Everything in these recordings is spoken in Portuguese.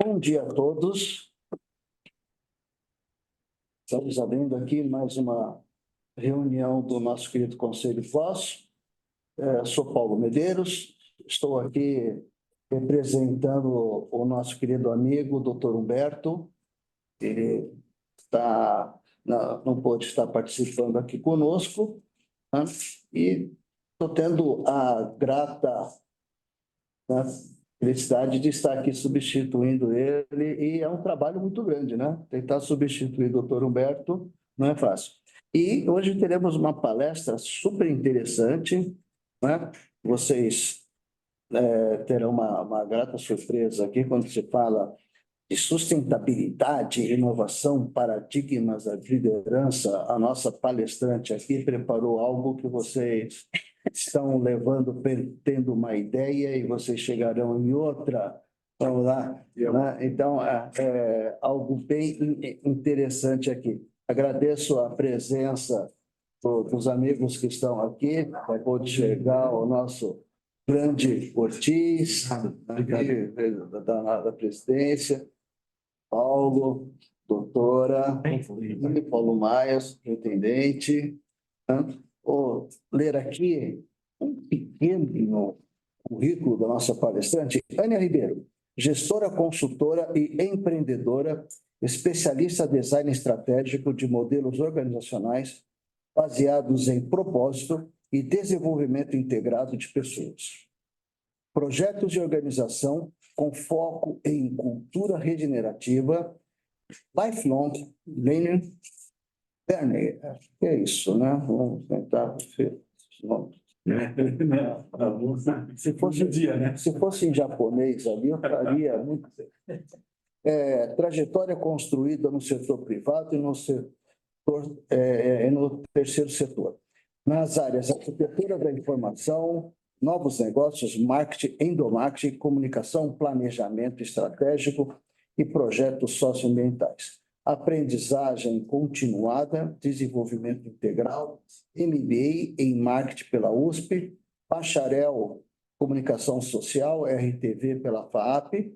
Bom dia a todos. Estamos abrindo aqui mais uma reunião do nosso querido Conselho FOS. Sou Paulo Medeiros, estou aqui representando o nosso querido amigo, doutor Humberto. Ele não pôde estar participando aqui conosco, né? E estou tendo a grata, né, felicidade de estar aqui substituindo ele, e é um trabalho muito grande, né? Tentar substituir o doutor Humberto não é fácil. E hoje teremos uma palestra super interessante, né? Vocês terão uma grata surpresa aqui quando se fala de sustentabilidade, inovação, paradigmas da liderança. A nossa palestrante aqui preparou algo que vocês estão levando, tendo uma ideia, e vocês chegarão em outra. Vamos lá, né? Então, é algo bem interessante aqui. Agradeço a presença dos amigos que estão aqui. Pode chegar o nosso grande Ortiz, da presidência, Paulo, doutora, e Paulo Maia, superintendente. Vou ler aqui um pequeno currículo da nossa palestrante. Ania Ribeiro, gestora, consultora e empreendedora, especialista em design estratégico de modelos organizacionais baseados em propósito e desenvolvimento integrado de pessoas. Projetos de organização com foco em cultura regenerativa, lifelong learning. Que é isso, né? Vamos tentar. Se fosse em japonês ali, eu estaria muito. Trajetória construída no setor privado e no terceiro setor, nas áreas arquitetura da informação, novos negócios, marketing, endomarketing, comunicação, planejamento estratégico e projetos socioambientais. Aprendizagem continuada, desenvolvimento integral, MBA em marketing pela USP, bacharel comunicação social, RTV pela FAAP,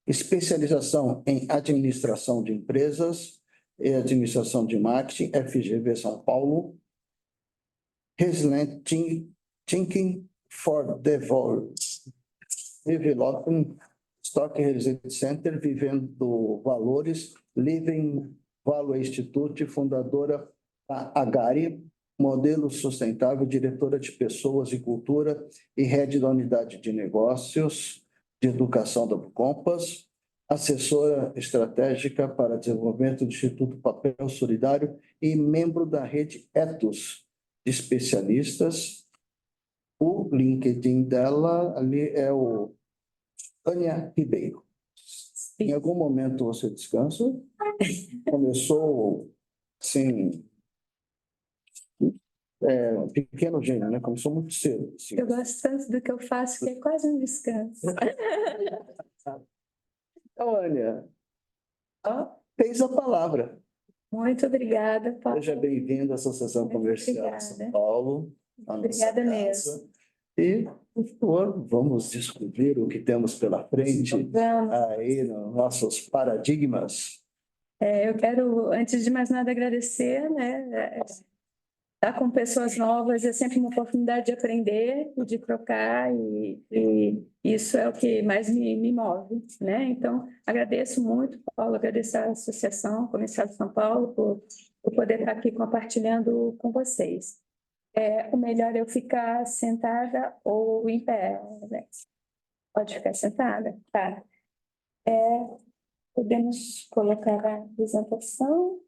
especialização em administração de empresas e administração de marketing, FGV São Paulo, Resilient Thinking for Developing, Stock Resilient Center, Vivendo Valores, Living Value Institute, fundadora da Agari, Modelo Sustentável, diretora de Pessoas e Cultura e head da Unidade de Negócios de Educação da Compass, assessora estratégica para desenvolvimento do Instituto Papel Solidário e membro da rede Ethos de especialistas. O LinkedIn dela ali é o Ania Ribeiro. Em algum momento você descansa? Começou assim, um pequeno gênio, né? Começou muito cedo. Assim. Eu gosto tanto do que eu faço que é quase um descanso. Ania, tens a palavra. Muito obrigada, Paulo. Seja bem-vindo à Associação Comercial de São Paulo. Obrigada mesmo. E, por favor, vamos descobrir o que temos pela frente aí nos nossos paradigmas. Eu quero, antes de mais nada, agradecer, né? Estar com pessoas novas é sempre uma oportunidade de aprender e de trocar, e isso é o que mais me move, né? Então, agradeço muito, Paulo, agradeço à Associação Comercial de São Paulo por poder estar aqui compartilhando com vocês. O melhor é eu ficar sentada ou em pé, né? Pode ficar sentada? Tá. Podemos colocar a apresentação.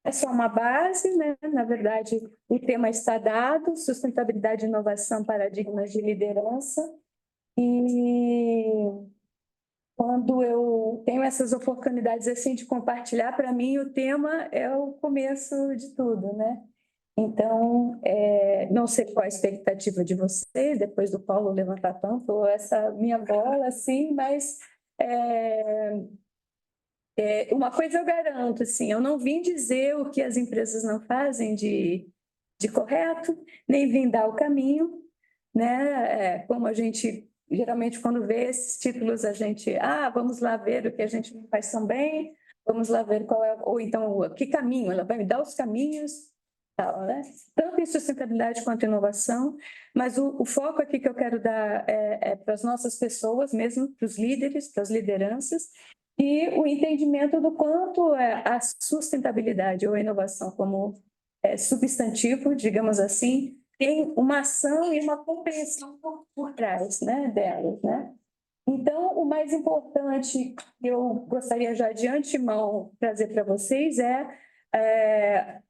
É só uma base, né? Na verdade, o tema está dado: sustentabilidade, inovação, paradigmas de liderança. E quando eu tenho essas oportunidades assim de compartilhar, para mim o tema é o começo de tudo, né? Então, não sei qual a expectativa de vocês, depois do Paulo levantar tanto essa minha bola, assim, mas uma coisa eu garanto, assim, eu não vim dizer o que as empresas não fazem de correto, nem vim dar o caminho, né? Como a gente geralmente, quando vê esses títulos, a gente, vamos lá ver o que a gente não faz tão bem, vamos lá ver qual é, ou então, que caminho, ela vai me dar os caminhos, tal, né? Tanto em sustentabilidade quanto em inovação, mas o foco aqui que eu quero dar é para as nossas pessoas mesmo, para os líderes, para as lideranças, e o entendimento do quanto a sustentabilidade ou a inovação como substantivo, digamos assim, tem uma ação e uma compreensão por trás, né, delas, né? Então, o mais importante que eu gostaria já de antemão trazer para vocês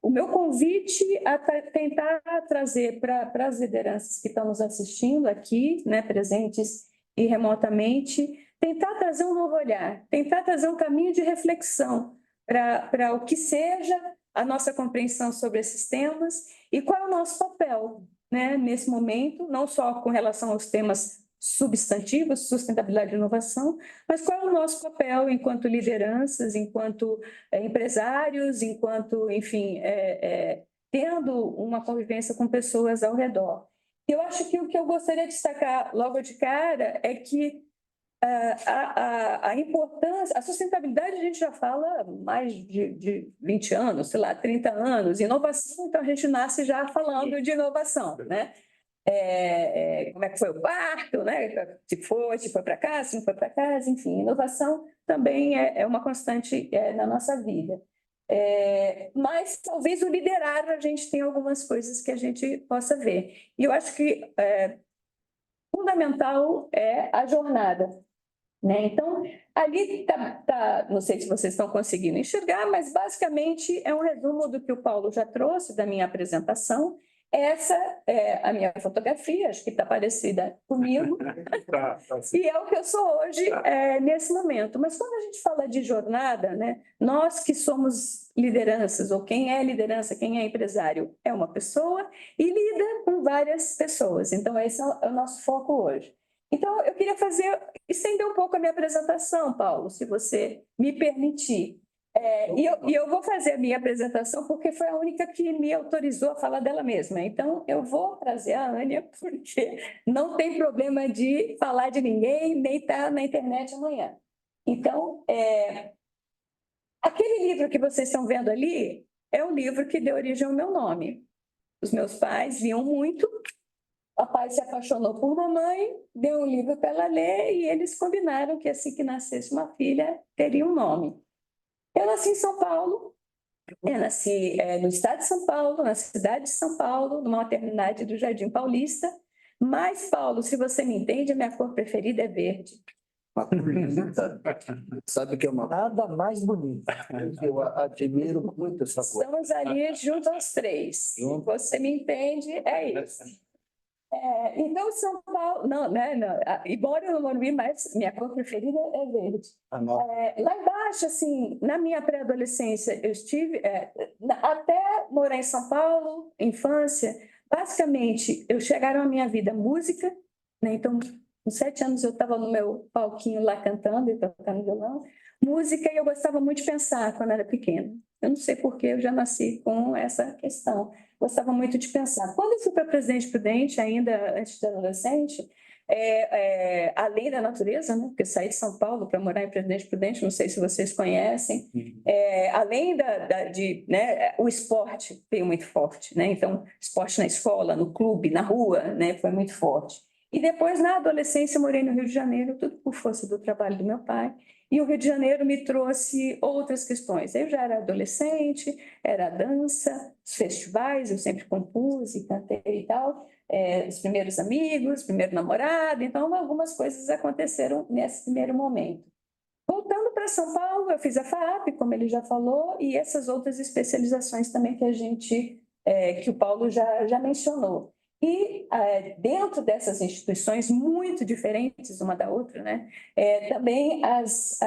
o meu convite a tentar trazer para as lideranças que estão nos assistindo aqui, né, presentes e remotamente, tentar trazer um novo olhar, tentar trazer um caminho de reflexão para o que seja a nossa compreensão sobre esses temas e qual é o nosso papel, né, nesse momento, não só com relação aos temas substantivos, sustentabilidade e inovação, mas qual é o nosso papel enquanto lideranças, enquanto empresários, enquanto, enfim, tendo uma convivência com pessoas ao redor. Eu acho que o que eu gostaria de destacar logo de cara é que a importância, a sustentabilidade a gente já fala há mais de 20 anos, sei lá, 30 anos, inovação, então a gente nasce já falando de inovação, né? Como é que foi o parto, né? Se foi para casa, se não foi para casa, enfim, inovação também é uma constante na nossa vida. Mas talvez o liderar a gente tenha algumas coisas que a gente possa ver. E eu acho que fundamental é a jornada, né? Então, ali não sei se vocês estão conseguindo enxergar, mas basicamente é um resumo do que o Paulo já trouxe da minha apresentação. Essa é a minha fotografia, acho que está parecida comigo, e é o que eu sou hoje nesse momento. Mas quando a gente fala de jornada, né, nós que somos lideranças, ou quem é liderança, quem é empresário, é uma pessoa e lida com várias pessoas. Então, esse é o nosso foco hoje. Então, eu queria estender um pouco a minha apresentação, Paulo, se você me permitir. E eu vou fazer a minha apresentação porque foi a única que me autorizou a falar dela mesma. Então, eu vou trazer a Ânia porque não tem problema de falar de ninguém, nem estar na internet amanhã. Então, aquele livro que vocês estão vendo ali é o livro que deu origem ao meu nome. Os meus pais liam muito. Papai se apaixonou por mamãe, deu um livro para ela ler e eles combinaram que assim que nascesse uma filha, teria um nome. Eu nasci em São Paulo, eu nasci no estado de São Paulo, na cidade de São Paulo, numa maternidade do Jardim Paulista. Mas, Paulo, se você me entende, a minha cor preferida é verde. Uma cor linda. Sabe que é uma... Nada mais bonito. Eu admiro muito essa cor. Estamos ali juntos aos três. Se você me entende, é isso. Então, São Paulo, não, né? Não, embora eu não Morumbi, mas minha cor preferida é verde. Lá embaixo, assim, na minha pré-adolescência, eu estive, até morar em São Paulo, infância, basicamente, chegaram à minha vida música, né? Então, com 7 anos eu estava no meu palquinho lá cantando e tocando violão, música, e eu gostava muito de pensar quando era pequena. Eu não sei por que eu já nasci com essa questão. Gostava muito de pensar. Quando eu fui para Presidente Prudente, ainda antes de adolescente, além da natureza, né? Porque eu saí de São Paulo para morar em Presidente Prudente, não sei se vocês conhecem, além né, o esporte veio muito forte, né? Então, esporte na escola, no clube, na rua, né? Foi muito forte. E depois, na adolescência, eu morei no Rio de Janeiro, tudo por força do trabalho do meu pai. E o Rio de Janeiro me trouxe outras questões. Eu já era adolescente, era a dança, os festivais, eu sempre compus e cantei e tal, os primeiros amigos, primeiro namorado, então algumas coisas aconteceram nesse primeiro momento. Voltando para São Paulo, eu fiz a FAAP, como ele já falou, e essas outras especializações também que o Paulo já mencionou. E dentro dessas instituições muito diferentes uma da outra, né, também as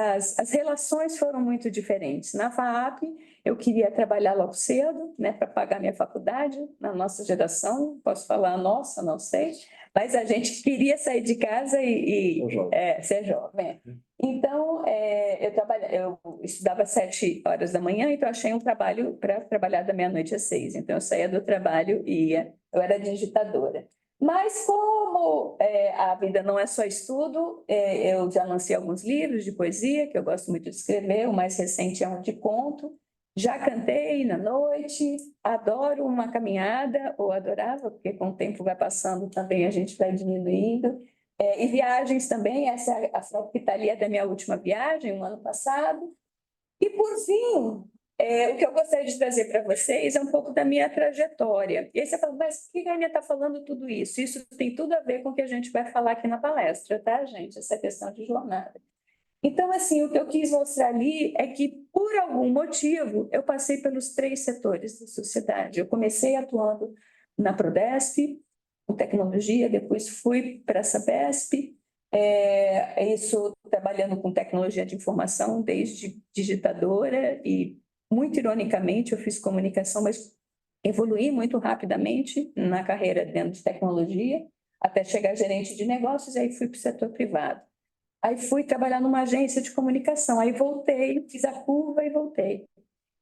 relações foram muito diferentes. Na FAAP, eu queria trabalhar logo cedo, né, para pagar minha faculdade, na nossa geração, posso falar a nossa, não sei, mas a gente queria sair de casa e ser jovem. Então, eu estudava 7 horas da manhã, então achei um trabalho para trabalhar da meia-noite às 6. Então, eu saía do trabalho e ia. Eu era digitadora. Mas como a vida não é só estudo, eu já lancei alguns livros de poesia, que eu gosto muito de escrever, o mais recente é um de conto. Já cantei na noite, adoro uma caminhada, ou adorava, porque com o tempo vai passando também a gente vai diminuindo. E viagens também, essa é a foto que está ali é da minha última viagem, um ano passado. E, por fim, o que eu gostaria de trazer para vocês é um pouco da minha trajetória. E aí você fala, mas por que a Aninha está falando tudo isso? Isso tem tudo a ver com o que a gente vai falar aqui na palestra, tá, gente? Essa questão de jornada. Então, assim, o que eu quis mostrar ali é que, por algum motivo, eu passei pelos 3 setores da sociedade. Eu comecei atuando na Prodesp, com tecnologia, depois fui para a Sabesp, isso trabalhando com tecnologia de informação desde digitadora e, muito ironicamente, eu fiz comunicação, mas evoluí muito rapidamente na carreira dentro de tecnologia, até chegar gerente de negócios, e aí fui para o setor privado. Aí fui trabalhar numa agência de comunicação, aí voltei, fiz a curva e voltei.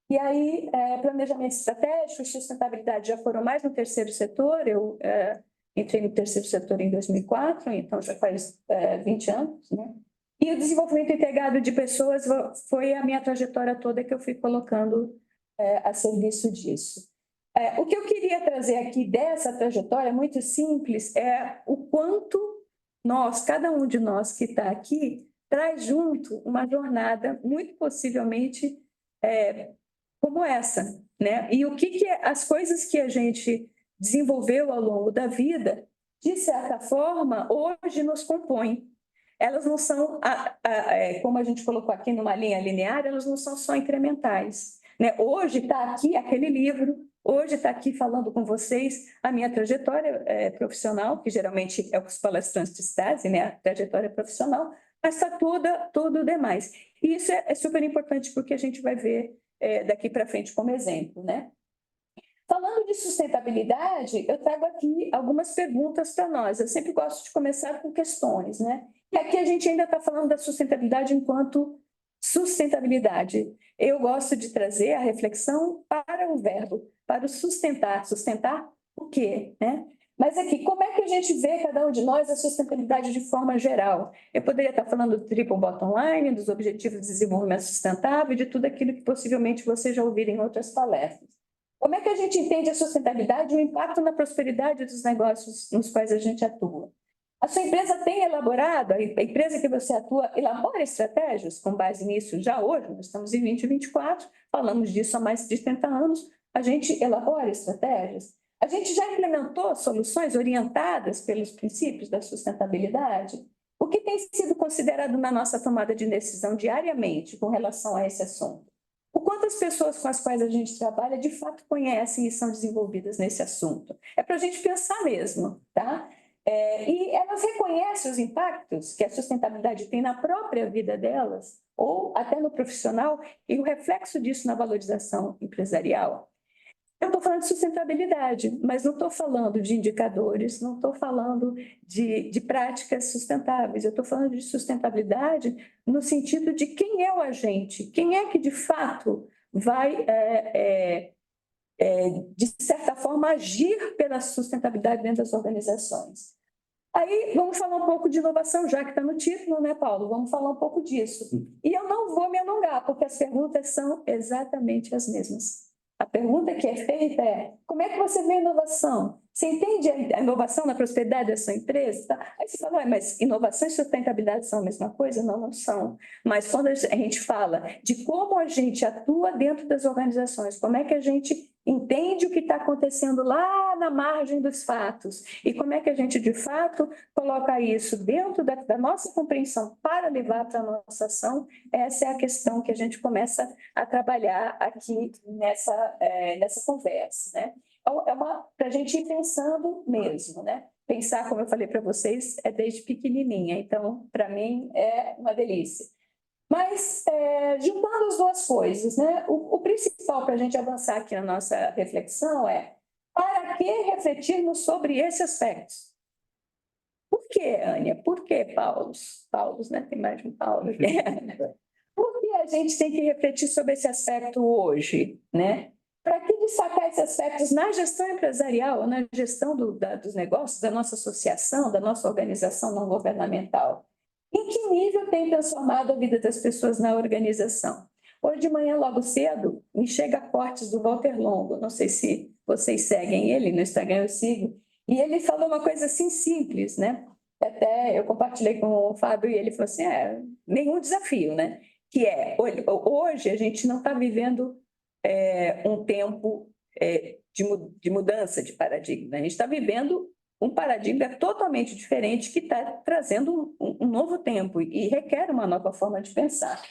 E aí, planejamento estratégico e sustentabilidade já foram mais no terceiro setor, eu entrei no terceiro setor em 2004, então já faz 20 anos, né? E o desenvolvimento integrado de pessoas foi a minha trajetória toda que eu fui colocando a serviço disso. O que eu queria trazer aqui dessa trajetória, muito simples, é o quanto nós, cada um de nós que está aqui, traz junto uma jornada muito possivelmente como essa, né? E o que as coisas que a gente desenvolveu ao longo da vida, de certa forma, hoje nos compõem. Elas não são, como a gente colocou aqui numa linha linear, elas não são só incrementais, né? Hoje está aqui aquele livro, hoje está aqui falando com vocês a minha trajetória profissional, que geralmente é o que os palestrantes trazem, né? A trajetória profissional, mas está tudo o demais. E isso é super importante porque a gente vai ver daqui para frente como exemplo, né? Falando de sustentabilidade, eu trago aqui algumas perguntas para nós. Eu sempre gosto de começar com questões, né? E aqui a gente ainda está falando da sustentabilidade enquanto sustentabilidade. Eu gosto de trazer a reflexão para o verbo, para o sustentar. Sustentar o quê, né? Mas aqui, como é que a gente vê, cada um de nós, a sustentabilidade de forma geral? Eu poderia estar falando do triple bottom line, dos objetivos de desenvolvimento sustentável e de tudo aquilo que possivelmente vocês já ouviram em outras palestras. Como é que a gente entende a sustentabilidade e o impacto na prosperidade dos negócios nos quais a gente atua? A sua empresa tem elaborado, a empresa que você atua, elabora estratégias com base nisso já hoje, nós estamos em 2024, falamos disso há mais de 30 anos, a gente elabora estratégias. A gente já implementou soluções orientadas pelos princípios da sustentabilidade? O que tem sido considerado na nossa tomada de decisão diariamente com relação a esse assunto? O quanto as pessoas com as quais a gente trabalha de fato conhecem e são desenvolvidas nesse assunto? É para a gente pensar mesmo, tá? E elas reconhecem os impactos que a sustentabilidade tem na própria vida delas, ou até no profissional, e o reflexo disso na valorização empresarial. Eu estou falando de sustentabilidade, mas não estou falando de indicadores, não estou falando de práticas sustentáveis, eu estou falando de sustentabilidade no sentido de quem é o agente, quem é que de fato vai, de certa forma, agir pela sustentabilidade dentro das organizações. Aí vamos falar um pouco de inovação, já que está no título, né, Paulo? Vamos falar um pouco disso. E eu não vou me alongar, porque as perguntas são exatamente as mesmas. A pergunta que é feita é: como é que você vê a inovação? Você entende a inovação na prosperidade da sua empresa? Tá? Aí você fala, mas inovação e sustentabilidade são a mesma coisa? Não, não são. Mas quando a gente fala de como a gente atua dentro das organizações, como é que a gente entende o que está acontecendo lá na margem dos fatos e como é que a gente, de fato, coloca isso dentro da nossa compreensão para levar para a nossa ação, essa é a questão que a gente começa a trabalhar aqui nessa conversa, né? É para a gente ir pensando mesmo, né? Pensar, como eu falei para vocês, é desde pequenininha, então, para mim, é uma delícia. Mas, juntando as duas coisas, né? O principal para a gente avançar aqui na nossa reflexão é: para que refletirmos sobre esses aspectos? Por que, Ânia? Por que, Paulos? Paulos, né? Tem mais de um Paulo aqui. Por que a gente tem que refletir sobre esse aspecto hoje, né? Para que, de destacar esses aspectos na gestão empresarial, na gestão dos negócios, da nossa associação, da nossa organização não governamental. Em que nível tem transformado a vida das pessoas na organização? Hoje de manhã, logo cedo, me chega cortes do Walter Longo, não sei se vocês seguem ele, no Instagram eu sigo, e ele falou uma coisa assim simples, né? Até eu compartilhei com o Fábio e ele falou assim, nenhum desafio, né? Que hoje a gente não está vivendo um tempo de mudança de paradigma, a gente está vivendo um paradigma totalmente diferente que está trazendo um novo tempo e requer uma nova forma de pensar.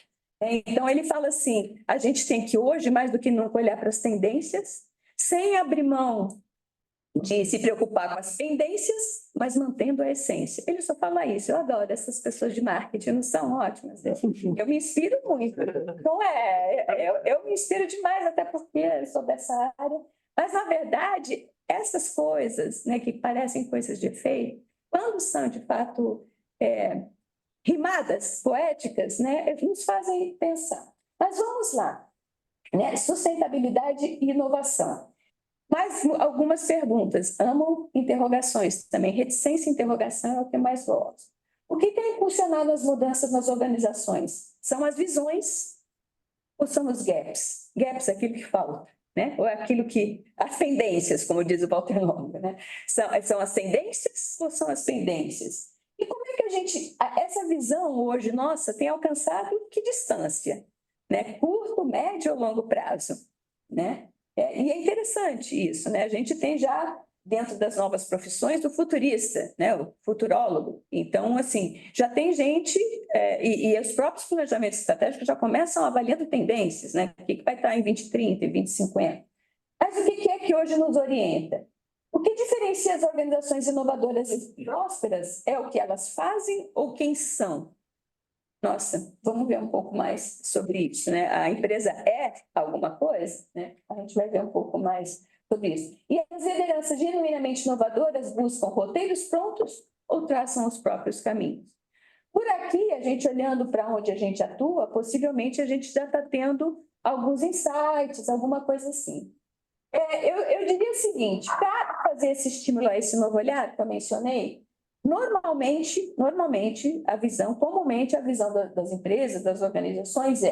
Então, ele fala assim, a gente tem que hoje, mais do que nunca, olhar para as tendências, sem abrir mão de se preocupar com as tendências, mas mantendo a essência. Ele só fala isso, eu adoro essas pessoas de marketing, não são ótimas? Eu me inspiro muito, não eu me inspiro demais, até porque eu sou dessa área, mas, na verdade, essas coisas, né, que parecem coisas de efeito, quando são, de fato, rimadas, poéticas, né, nos fazem pensar. Mas vamos lá, né? Sustentabilidade e inovação. Mais algumas perguntas, amo interrogações também, reticência e interrogação é o que eu mais gosto. O que tem impulsionado as mudanças nas organizações? São as visões ou são os gaps? Gaps é aquilo que falta, né? Ou é aquilo que... As tendências, como diz o Walter Longo, né? São as tendências ou são as pendências? E como é que essa visão hoje nossa tem alcançado que distância? Né? Curto, médio ou longo prazo? Né? E é interessante isso, né? A gente tem já, dentro das novas profissões, o futurista, né? O futurólogo. Então, assim, já tem gente, e os próprios planejamentos estratégicos já começam avaliando tendências, né? O que vai estar em 2030 e 2050. Mas o que é que hoje nos orienta? O que diferencia as organizações inovadoras e prósperas é o que elas fazem ou quem são? Nossa, vamos ver um pouco mais sobre isso, né? A empresa é alguma coisa, né? A gente vai ver um pouco mais sobre isso. E as lideranças genuinamente inovadoras buscam roteiros prontos ou traçam os próprios caminhos? Por aqui, a gente olhando para onde a gente atua, possivelmente a gente já está tendo alguns insights, alguma coisa assim. Eu diria o seguinte, para fazer esse estímulo a esse novo olhar que eu mencionei, normalmente, comumente a visão das empresas, das organizações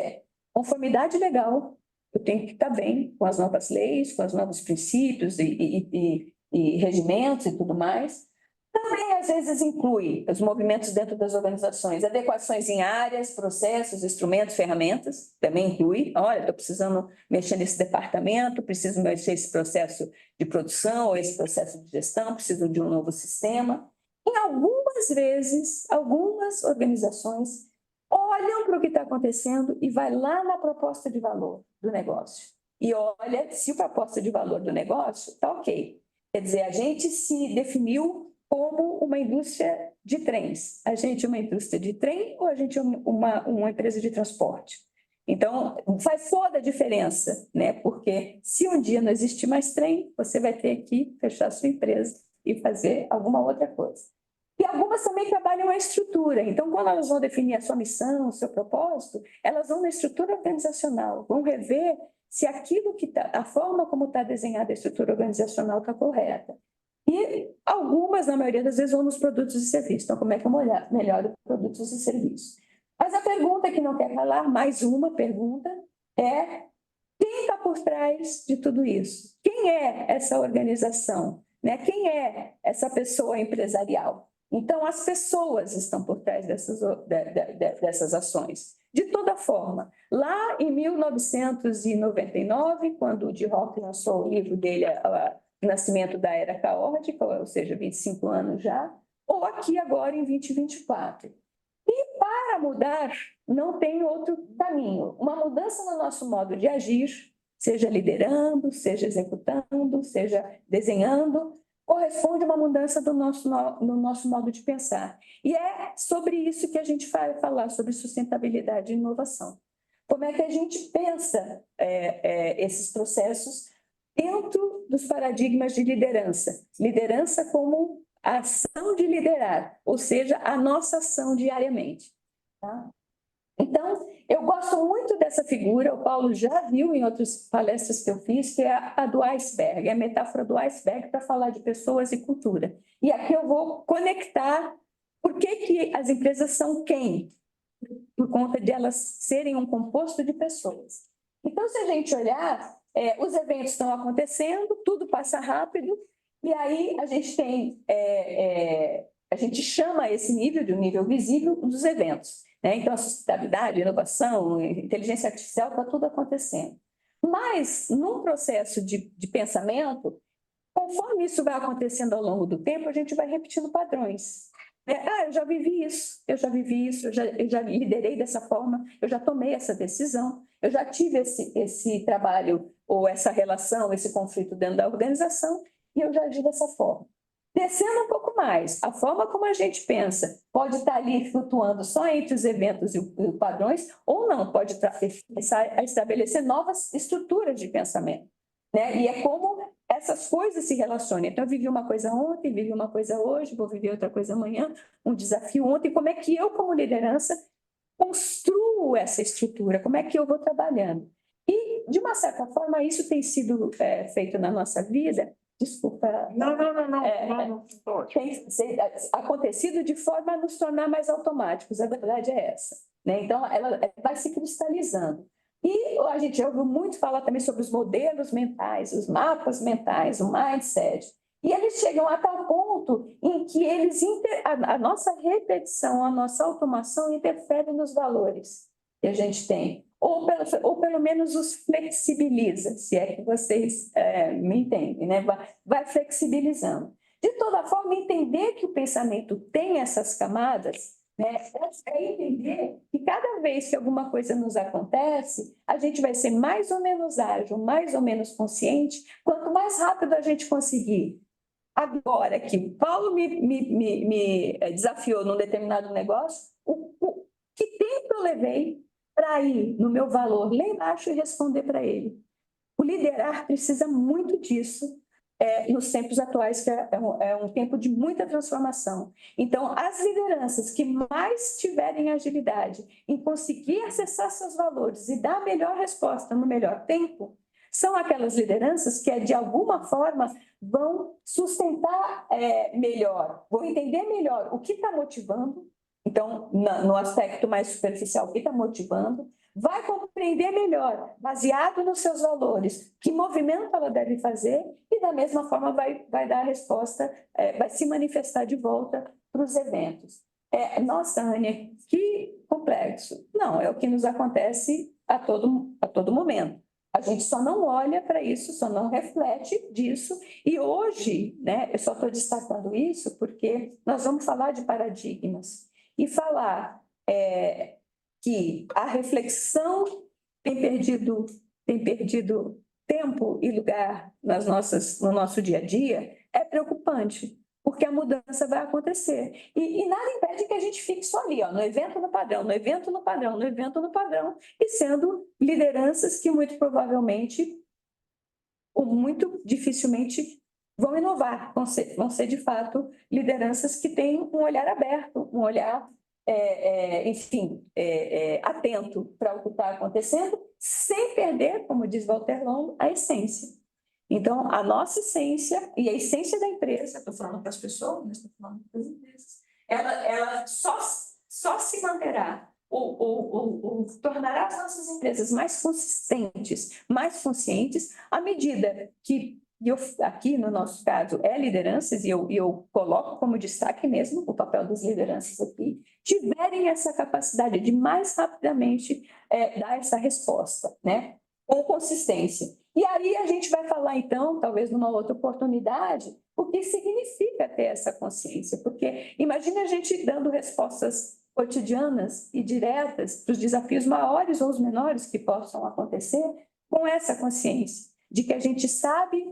conformidade legal, eu tenho que estar bem com as novas leis, com os novos princípios e regimentos e tudo mais. Também, às vezes, inclui os movimentos dentro das organizações, adequações em áreas, processos, instrumentos, ferramentas, também inclui. Olha, estou precisando mexer nesse departamento, preciso mexer nesse processo de produção ou esse processo de gestão, preciso de um novo sistema. E algumas vezes, algumas organizações olham para o que está acontecendo e vai lá na proposta de valor do negócio. E olha se a proposta de valor do negócio está ok. Quer dizer, a gente se definiu como uma indústria de trens. A gente é uma indústria de trem ou a gente é uma empresa de transporte? Então, faz toda a diferença, né? Porque se um dia não existir mais trem, você vai ter que fechar a sua empresa e fazer alguma outra coisa. E algumas também trabalham a estrutura. Então, quando elas vão definir a sua missão, o seu propósito, elas vão na estrutura organizacional, vão rever se aquilo que a forma como está desenhada a estrutura organizacional está correta. E algumas, na maioria das vezes, vão nos produtos e serviços. Então, como é que eu melhoro produtos e serviços? Mas a pergunta que não quer calar, mais uma pergunta, quem está por trás de tudo isso? Quem é essa organização? Né? Quem é essa pessoa empresarial? Então, as pessoas estão por trás dessas ações. De toda forma, lá em 1999, quando o de Hock lançou o livro dele, O Nascimento da Era Caótica, ou seja, 25 anos já, ou aqui agora em 2024. E para mudar, não tem outro caminho. Uma mudança no nosso modo de agir, seja liderando, seja executando, seja desenhando, corresponde a uma mudança no nosso modo de pensar. E é sobre isso que a gente vai falar, sobre sustentabilidade e inovação. Como é que a gente pensa esses processos dentro dos paradigmas de liderança? Liderança como a ação de liderar, ou seja, a nossa ação diariamente. Tá? Então, eu gosto muito essa figura, o Paulo já viu em outras palestras que eu fiz, que é a do iceberg, é a metáfora do iceberg para falar de pessoas e cultura. E aqui eu vou conectar por que as empresas são quem? Por conta de elas serem um composto de pessoas. Então, se a gente olhar, os eventos estão acontecendo, tudo passa rápido, e aí a gente tem, a gente chama esse nível de um nível visível dos eventos, né? Então, a sustentabilidade, a inovação, a inteligência artificial, está tudo acontecendo. Mas, num processo de pensamento, conforme isso vai acontecendo ao longo do tempo, a gente vai repetindo padrões. Eu já vivi isso, eu já liderei dessa forma, eu já tomei essa decisão, eu já tive esse trabalho ou essa relação, esse conflito dentro da organização e eu já agi dessa forma. Descendo um pouco mais, a forma como a gente pensa pode estar ali flutuando só entre os eventos e os padrões ou não, pode começar a estabelecer novas estruturas de pensamento, né? E é como essas coisas se relacionam. Então, eu vivi uma coisa ontem, vivi uma coisa hoje, vou viver outra coisa amanhã, um desafio ontem. Como é que eu, como liderança, construo essa estrutura? Como é que eu vou trabalhando? E, de uma certa forma, isso tem sido feito na nossa vida. Desculpa. Não. Tem acontecido de forma a nos tornar mais automáticos. A verdade é essa, né? Então, ela vai se cristalizando. E a gente já ouviu muito falar também sobre os modelos mentais, os mapas mentais, o mindset. E eles chegam a tal ponto em que a nossa repetição, a nossa automação interfere nos valores que a gente tem. Ou pelo menos os flexibiliza, se é que vocês me entendem, né? Vai flexibilizando. De toda forma, entender que o pensamento tem essas camadas, né? É entender que cada vez que alguma coisa nos acontece, a gente vai ser mais ou menos ágil, mais ou menos consciente, quanto mais rápido a gente conseguir. Agora que o Paulo me desafiou num determinado negócio, que tempo eu levei para ir no meu valor lá embaixo e responder para ele? O liderar precisa muito disso, nos tempos atuais, que é um tempo de muita transformação. Então, as lideranças que mais tiverem agilidade em conseguir acessar seus valores e dar a melhor resposta no melhor tempo, são aquelas lideranças que, de alguma forma, vão sustentar melhor, vão entender melhor o que está motivando. Então, no aspecto mais superficial, o que está motivando, vai compreender melhor, baseado nos seus valores, que movimento ela deve fazer e, da mesma forma, vai dar a resposta, vai se manifestar de volta para os eventos. Nossa, Ania, que complexo. Não, é o que nos acontece a todo momento. A gente só não olha para isso, só não reflete disso. E hoje, né, eu só estou destacando isso porque nós vamos falar de paradigmas e falar que a reflexão tem perdido tempo e lugar no nosso dia a dia, é preocupante, porque a mudança vai acontecer. E nada impede que a gente fique só ali, no evento no padrão, no evento no padrão, no evento no padrão, e sendo lideranças que muito provavelmente, ou muito dificilmente, vão inovar, vão ser de fato lideranças que têm um olhar aberto, um olhar atento para o que está acontecendo, sem perder, como diz Walter Longo, a essência. Então, a nossa essência e a essência da empresa, estou falando para as pessoas, mas estou falando para as empresas, ela só se manterá ou tornará as nossas empresas mais consistentes, mais conscientes, à medida que aqui no nosso caso lideranças, e eu coloco como destaque mesmo o papel das lideranças aqui, tiverem essa capacidade de mais rapidamente dar essa resposta, né? Com consistência. E aí a gente vai falar então, talvez numa outra oportunidade, o que significa ter essa consciência, porque imagine a gente dando respostas cotidianas e diretas para os desafios maiores ou os menores que possam acontecer com essa consciência de que a gente sabe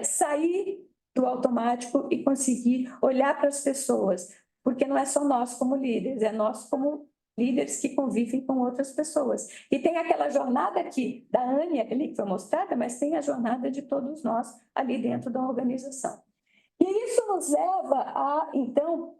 sair do automático e conseguir olhar para as pessoas, porque não é só nós como líderes, é nós como líderes que convivem com outras pessoas. E tem aquela jornada aqui da Ania, ali que foi mostrada, mas tem a jornada de todos nós ali dentro da organização. E isso nos leva a, então,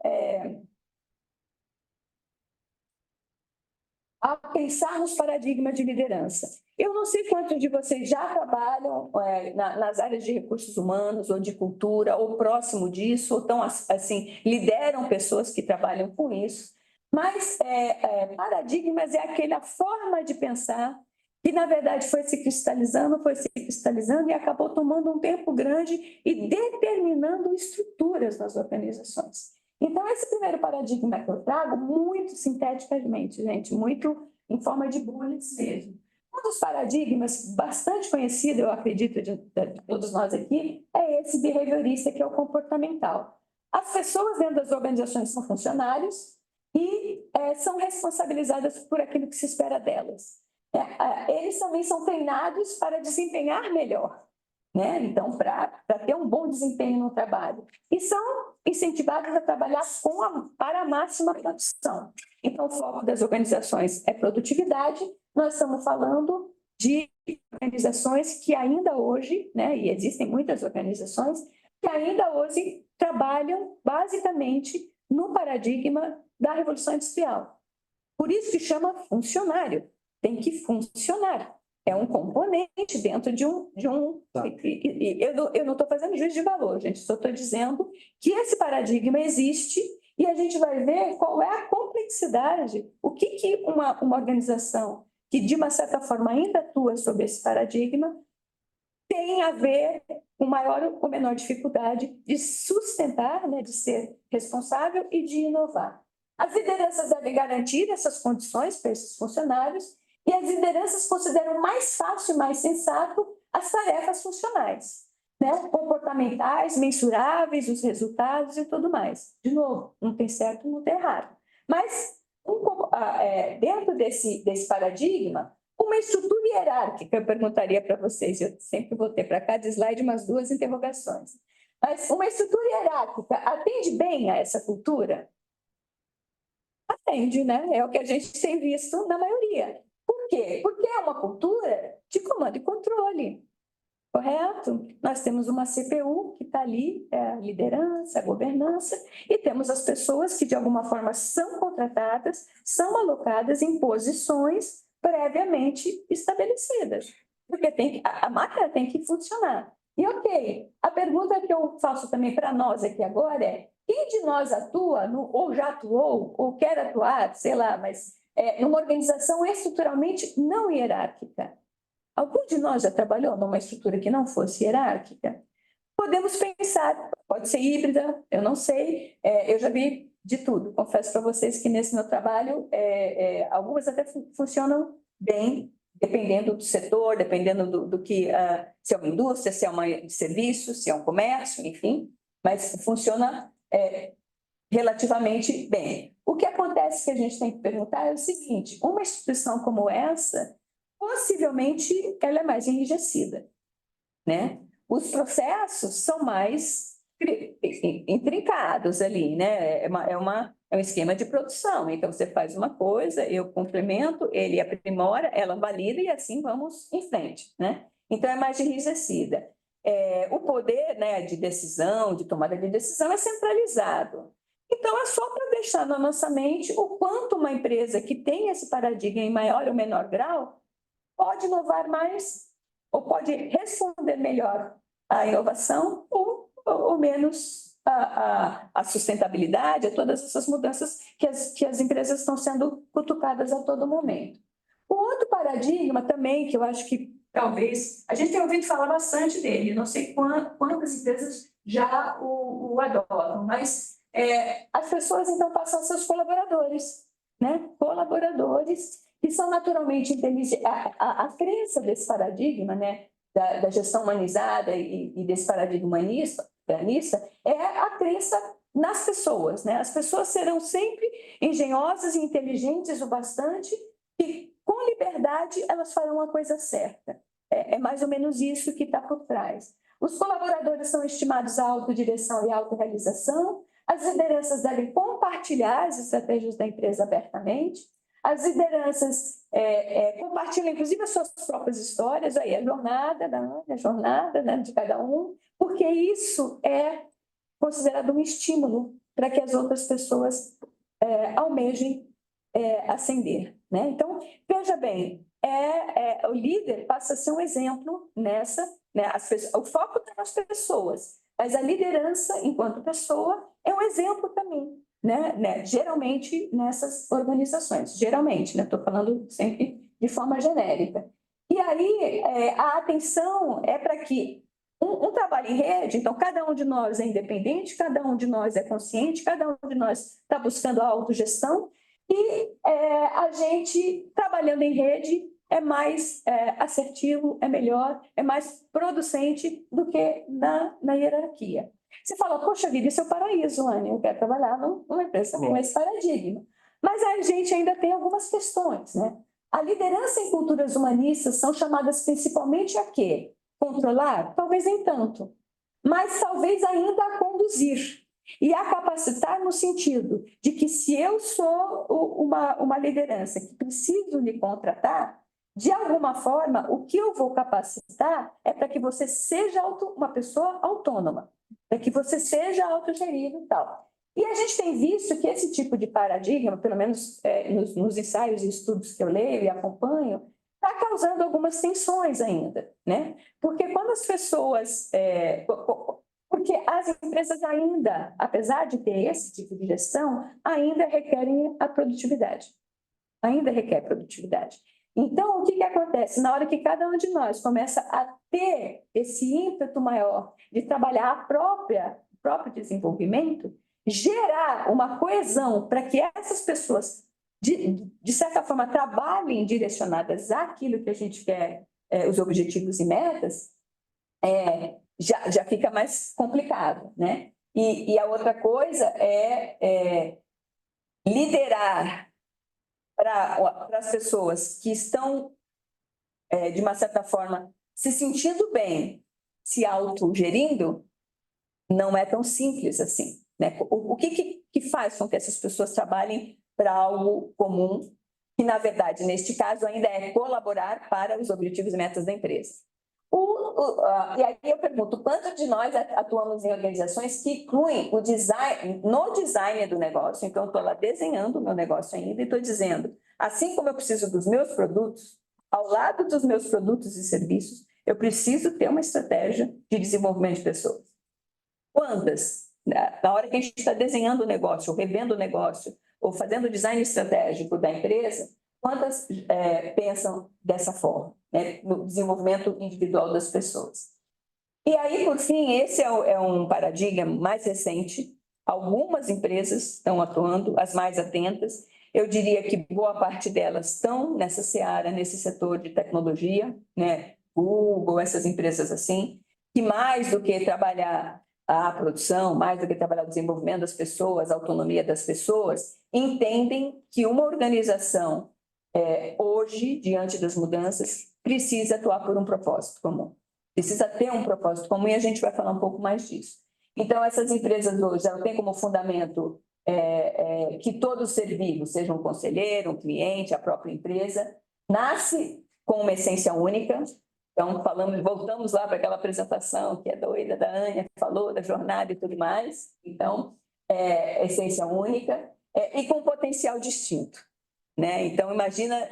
a pensar nos paradigmas de liderança. Eu não sei quantos de vocês já trabalham nas áreas de recursos humanos ou de cultura, ou próximo disso, ou tão assim, lideram pessoas que trabalham com isso, mas paradigmas é aquela forma de pensar que, na verdade, foi se cristalizando e acabou tomando um tempo grande e determinando estruturas nas organizações. Então, esse primeiro paradigma que eu trago, muito sinteticamente, gente, muito em forma de bullets mesmo. Um dos paradigmas bastante conhecido, eu acredito, de todos nós aqui, é esse behaviorista, que é o comportamental. As pessoas dentro das organizações são funcionários e são responsabilizadas por aquilo que se espera delas. Eles também são treinados para desempenhar melhor, né? Então, para ter um bom desempenho no trabalho. E são incentivados a trabalhar para a máxima produção. Então, o foco das organizações é produtividade. Nós estamos falando de organizações que ainda hoje, né, e existem muitas organizações, que ainda hoje trabalham basicamente no paradigma da Revolução Industrial. Por isso que chama funcionário. Tem que funcionar. É um componente dentro de um... Tá. Eu não estou fazendo juízo de valor, gente. Só estou dizendo que esse paradigma existe e a gente vai ver qual é a complexidade, o que uma organização que, de uma certa forma, ainda atua sobre esse paradigma tem a ver com maior ou menor dificuldade de sustentar, né, de ser responsável e de inovar. As lideranças devem garantir essas condições para esses funcionários e as lideranças consideram mais fácil e mais sensato as tarefas funcionais, né? Comportamentais, mensuráveis, os resultados e tudo mais. De novo, não tem certo, não tem errado. Mas, dentro desse paradigma, uma estrutura hierárquica, eu perguntaria para vocês, eu sempre vou ter para cada slide umas 2 interrogações. Mas uma estrutura hierárquica atende bem a essa cultura? Atende, né? É o que a gente tem visto na maioria. Por quê? Porque é uma cultura de comando e controle, correto? Nós temos uma CPU que está ali, a liderança, a governança, e temos as pessoas que, de alguma forma, são contratadas, são alocadas em posições previamente estabelecidas, porque a máquina tem que funcionar. E, ok, a pergunta que eu faço também para nós aqui agora é: quem de nós atua, ou já atuou, ou quer atuar, sei lá, mas numa organização estruturalmente não hierárquica? Algum de nós já trabalhou numa estrutura que não fosse hierárquica? Podemos pensar, pode ser híbrida, eu não sei, eu já vi de tudo. Confesso para vocês que nesse meu trabalho, algumas até funcionam bem, dependendo do setor, dependendo do que, se é uma indústria, se é uma de serviço, se é um comércio, enfim, mas funciona relativamente bem. O que acontece que a gente tem que perguntar é o seguinte: uma instituição como essa, possivelmente, ela é mais enrijecida, né? Os processos são mais intrincados ali, né? É um esquema de produção. Então, você faz uma coisa, eu complemento, ele aprimora, ela valida e assim vamos em frente, né? Então, é mais enrijecida. O poder, né, de decisão, de tomada de decisão é centralizado. Então, é só para deixar na nossa mente o quanto uma empresa que tem esse paradigma em maior ou menor grau pode inovar mais ou pode responder melhor à inovação ou menos à sustentabilidade, a todas essas mudanças que as empresas estão sendo cutucadas a todo momento. O outro paradigma também, que eu acho que talvez a gente tenha ouvido falar bastante dele, não sei quantas empresas já o adotam, mas as pessoas então passam a seus colaboradores, né? Colaboradores que são naturalmente inteligentes. A crença desse paradigma, né, da gestão humanizada e desse paradigma humanista é a crença nas pessoas, né? As pessoas serão sempre engenhosas e inteligentes o bastante e, com liberdade, elas farão a coisa certa. É mais ou menos isso que está por trás. Os colaboradores são estimados à autodireção e autorrealização. As lideranças devem compartilhar as estratégias da empresa abertamente. As lideranças compartilham, inclusive, as suas próprias histórias, aí a jornada da Ana, a jornada, né, de cada um, porque isso é considerado um estímulo para que as outras pessoas almejem ascender, né? Então, veja bem, o líder passa a ser um exemplo nessa, né? O foco está nas pessoas, mas a liderança, enquanto pessoa, é um exemplo também, né? Geralmente nessas organizações, geralmente, né? Estou falando sempre de forma genérica. E aí, a atenção é para que um trabalho em rede, então cada um de nós é independente, cada um de nós é consciente, cada um de nós está buscando a autogestão, e a gente, trabalhando em rede, é mais assertivo, é melhor, é mais producente do que na hierarquia. Você fala, poxa vida, isso é o paraíso, Anne, eu quero trabalhar numa empresa com esse paradigma. Mas a gente ainda tem algumas questões, né? A liderança em culturas humanistas são chamadas principalmente a quê? Controlar? Talvez nem tanto, mas talvez ainda a conduzir. E a capacitar no sentido de que se eu sou uma liderança que preciso lhe contratar, de alguma forma, o que eu vou capacitar é para que você seja uma pessoa autônoma, para que você seja autogerido e tal. E a gente tem visto que esse tipo de paradigma, pelo menos nos ensaios e estudos que eu leio e acompanho, está causando algumas tensões ainda, né? Porque quando as pessoas... porque as empresas ainda, apesar de ter esse tipo de gestão, ainda requerem a produtividade. Ainda requer produtividade. Então, o que acontece? Na hora que cada um de nós começa a ter esse ímpeto maior de trabalhar o próprio desenvolvimento, gerar uma coesão para que essas pessoas, de certa forma, trabalhem direcionadas àquilo que a gente quer, os objetivos e metas, já fica mais complicado, né? E a outra coisa é liderar para as pessoas que estão, de uma certa forma, se sentindo bem, se autogerindo, não é tão simples assim, né? O que faz com que essas pessoas trabalhem para algo comum, que, na verdade, neste caso, ainda é colaborar para os objetivos e metas da empresa? E aí eu pergunto, quanto de nós atuamos em organizações que incluem o design, no design do negócio? Então, eu estou lá desenhando o meu negócio ainda e estou dizendo, assim como eu preciso dos meus produtos, ao lado dos meus produtos e serviços, eu preciso ter uma estratégia de desenvolvimento de pessoas. Quantas? Na hora que a gente está desenhando o negócio, ou revendo o negócio, ou fazendo o design estratégico da empresa, quantas pensam dessa forma, né, no desenvolvimento individual das pessoas? E aí, por fim, esse é um paradigma mais recente. Algumas empresas estão atuando, as mais atentas. Eu diria que boa parte delas estão nessa seara, nesse setor de tecnologia, né? Google, essas empresas assim, que mais do que trabalhar a produção, mais do que trabalhar o desenvolvimento das pessoas, a autonomia das pessoas, entendem que uma organização, hoje, diante das mudanças, precisa atuar por um propósito comum. Precisa ter um propósito comum e a gente vai falar um pouco mais disso. Então, essas empresas hoje, elas têm como fundamento que todo ser vivo, seja um conselheiro, um cliente, a própria empresa, nasce com uma essência única. Então, voltamos lá para aquela apresentação que é doida da Ania, que falou da jornada e tudo mais. Então, essência única e com potencial distinto, né? Então, imagina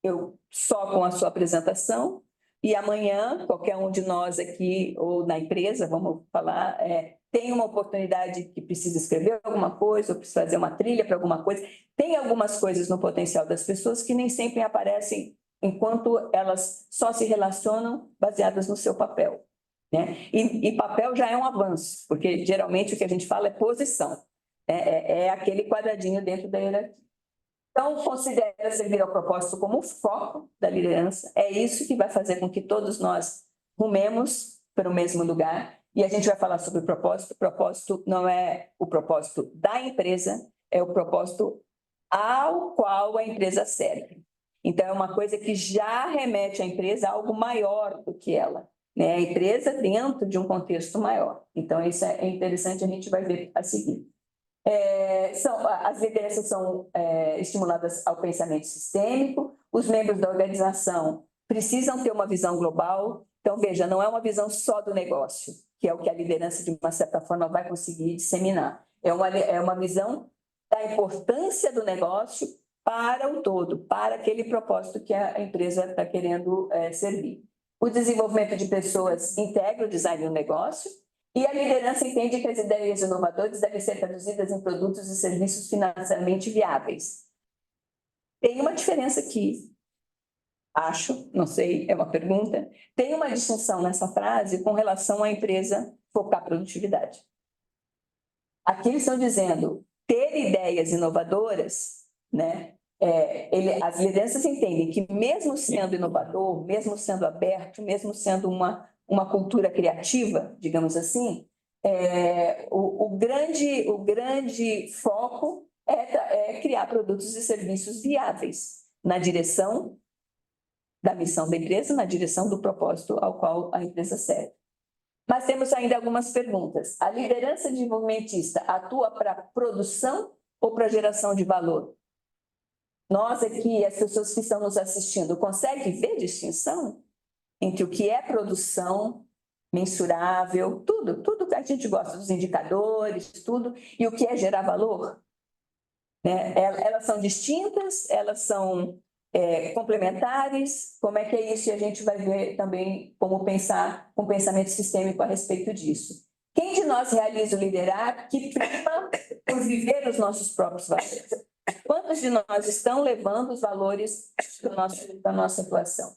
eu só com a sua apresentação e amanhã qualquer um de nós aqui ou na empresa, vamos falar, tem uma oportunidade que precisa escrever alguma coisa ou precisa fazer uma trilha para alguma coisa. Tem algumas coisas no potencial das pessoas que nem sempre aparecem enquanto elas só se relacionam baseadas no seu papel, né? E papel já é um avanço, porque geralmente o que a gente fala é posição, é aquele quadradinho dentro da hierarquia. Então, considera servir ao propósito como o foco da liderança. É isso que vai fazer com que todos nós rumemos para o mesmo lugar. E a gente vai falar sobre o propósito. O propósito não é o propósito da empresa, é o propósito ao qual a empresa serve. Então, é uma coisa que já remete à empresa a algo maior do que ela, né? A empresa dentro de um contexto maior. Então, isso é interessante, a gente vai ver a seguir. As lideranças são estimuladas ao pensamento sistêmico, os membros da organização precisam ter uma visão global. Então, veja, não é uma visão só do negócio, que é o que a liderança, de uma certa forma, vai conseguir disseminar. É uma visão da importância do negócio para o todo, para aquele propósito que a empresa está querendo servir. O desenvolvimento de pessoas integra o design do negócio e a liderança entende que as ideias inovadoras devem ser traduzidas em produtos e serviços financeiramente viáveis. Tem uma diferença aqui, acho, não sei, é uma pergunta, tem uma distinção nessa frase com relação à empresa focar produtividade. Aqui eles estão dizendo, ter ideias inovadoras, né? As lideranças entendem que mesmo sendo inovador, mesmo sendo aberto, mesmo sendo uma cultura criativa, digamos assim, o grande foco é criar produtos e serviços viáveis na direção da missão da empresa, na direção do propósito ao qual a empresa serve. Mas temos ainda algumas perguntas. A liderança desenvolvimentista atua para produção ou para geração de valor? Nós aqui, as pessoas que estão nos assistindo, conseguem ver distinção entre o que é produção, mensurável, tudo que a gente gosta, dos indicadores, tudo, e o que é gerar valor? Né? Elas são distintas, elas são complementares, como é que é isso? E a gente vai ver também como pensar um pensamento sistêmico a respeito disso. Quem de nós realiza o liderar que prima por viver os nossos próprios valores? Quantos de nós estão levando os valores da nossa atuação?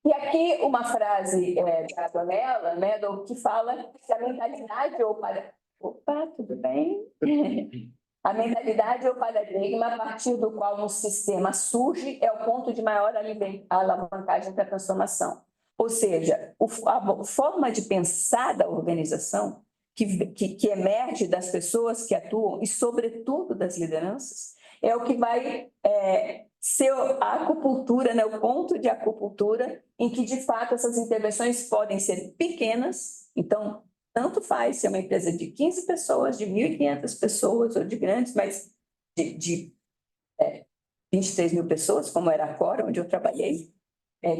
E aqui uma frase da Donella, né, que fala que a mentalidade Opa, tudo bem? A mentalidade ou paradigma a partir do qual um sistema surge é o ponto de maior alavancagem para a transformação. Ou seja, a forma de pensar da organização que emerge das pessoas que atuam e, sobretudo, das lideranças, é o que vai ser a acupuntura, né, o ponto de acupuntura em que, de fato, essas intervenções podem ser pequenas, então, tanto faz se é uma empresa de 15 pessoas, de 1.500 pessoas, ou de grandes, mas de 23 mil pessoas, como era a Cora, onde eu trabalhei,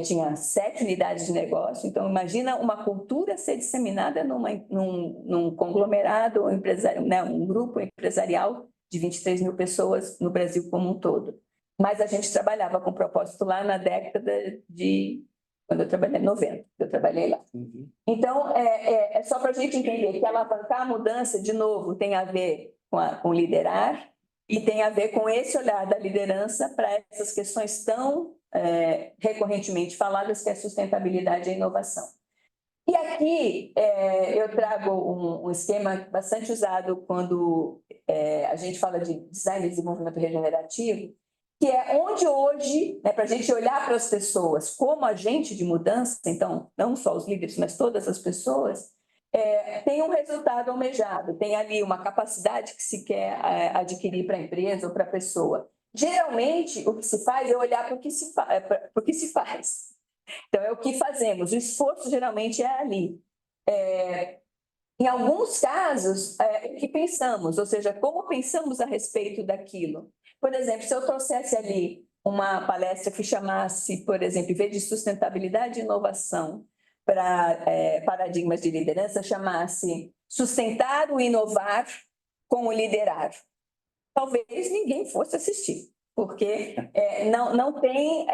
tinha 7 unidades de negócio. Então, imagina uma cultura ser disseminada num conglomerado empresário, né, um grupo empresarial de 23 mil pessoas no Brasil como um todo. Mas a gente trabalhava com propósito lá na década de... Quando eu trabalhei, 90, eu trabalhei lá. Uhum. Então, é só para a gente entender que alavancar a mudança, de novo, tem a ver com liderar e tem a ver com esse olhar da liderança para essas questões tão recorrentemente faladas, que é a sustentabilidade e a inovação. E aqui eu trago um esquema bastante usado quando a gente fala de design e desenvolvimento regenerativo, que é onde hoje, né, para a gente olhar para as pessoas como agente de mudança, então, não só os líderes, mas todas as pessoas, tem um resultado almejado, tem ali uma capacidade que se quer adquirir para a empresa ou para a pessoa. Geralmente, o que se faz é olhar para o que se faz. Então, é o que fazemos, o esforço geralmente é ali. Em alguns casos, o que pensamos, ou seja, como pensamos a respeito daquilo. Por exemplo, se eu trouxesse ali uma palestra que chamasse, por exemplo, em vez de sustentabilidade e inovação para paradigmas de liderança, chamasse sustentar o inovar com o liderar. Talvez ninguém fosse assistir, porque não tem...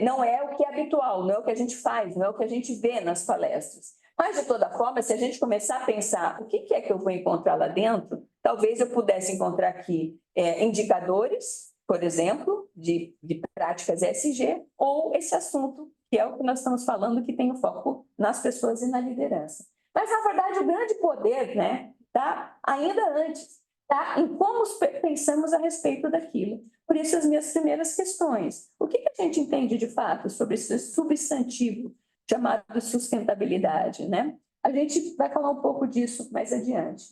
não é o que é habitual, não é o que a gente faz, não é o que a gente vê nas palestras. Mas, de toda forma, se a gente começar a pensar o que é que eu vou encontrar lá dentro, talvez eu pudesse encontrar aqui indicadores, por exemplo, de práticas ESG, ou esse assunto, que é o que nós estamos falando, que tem o foco nas pessoas e na liderança. Mas, na verdade, o grande poder, né, está ainda antes, tá em como pensamos a respeito daquilo. Por isso, as minhas primeiras questões. O que a gente entende, de fato, sobre esse substantivo chamado sustentabilidade, né? A gente vai falar um pouco disso mais adiante.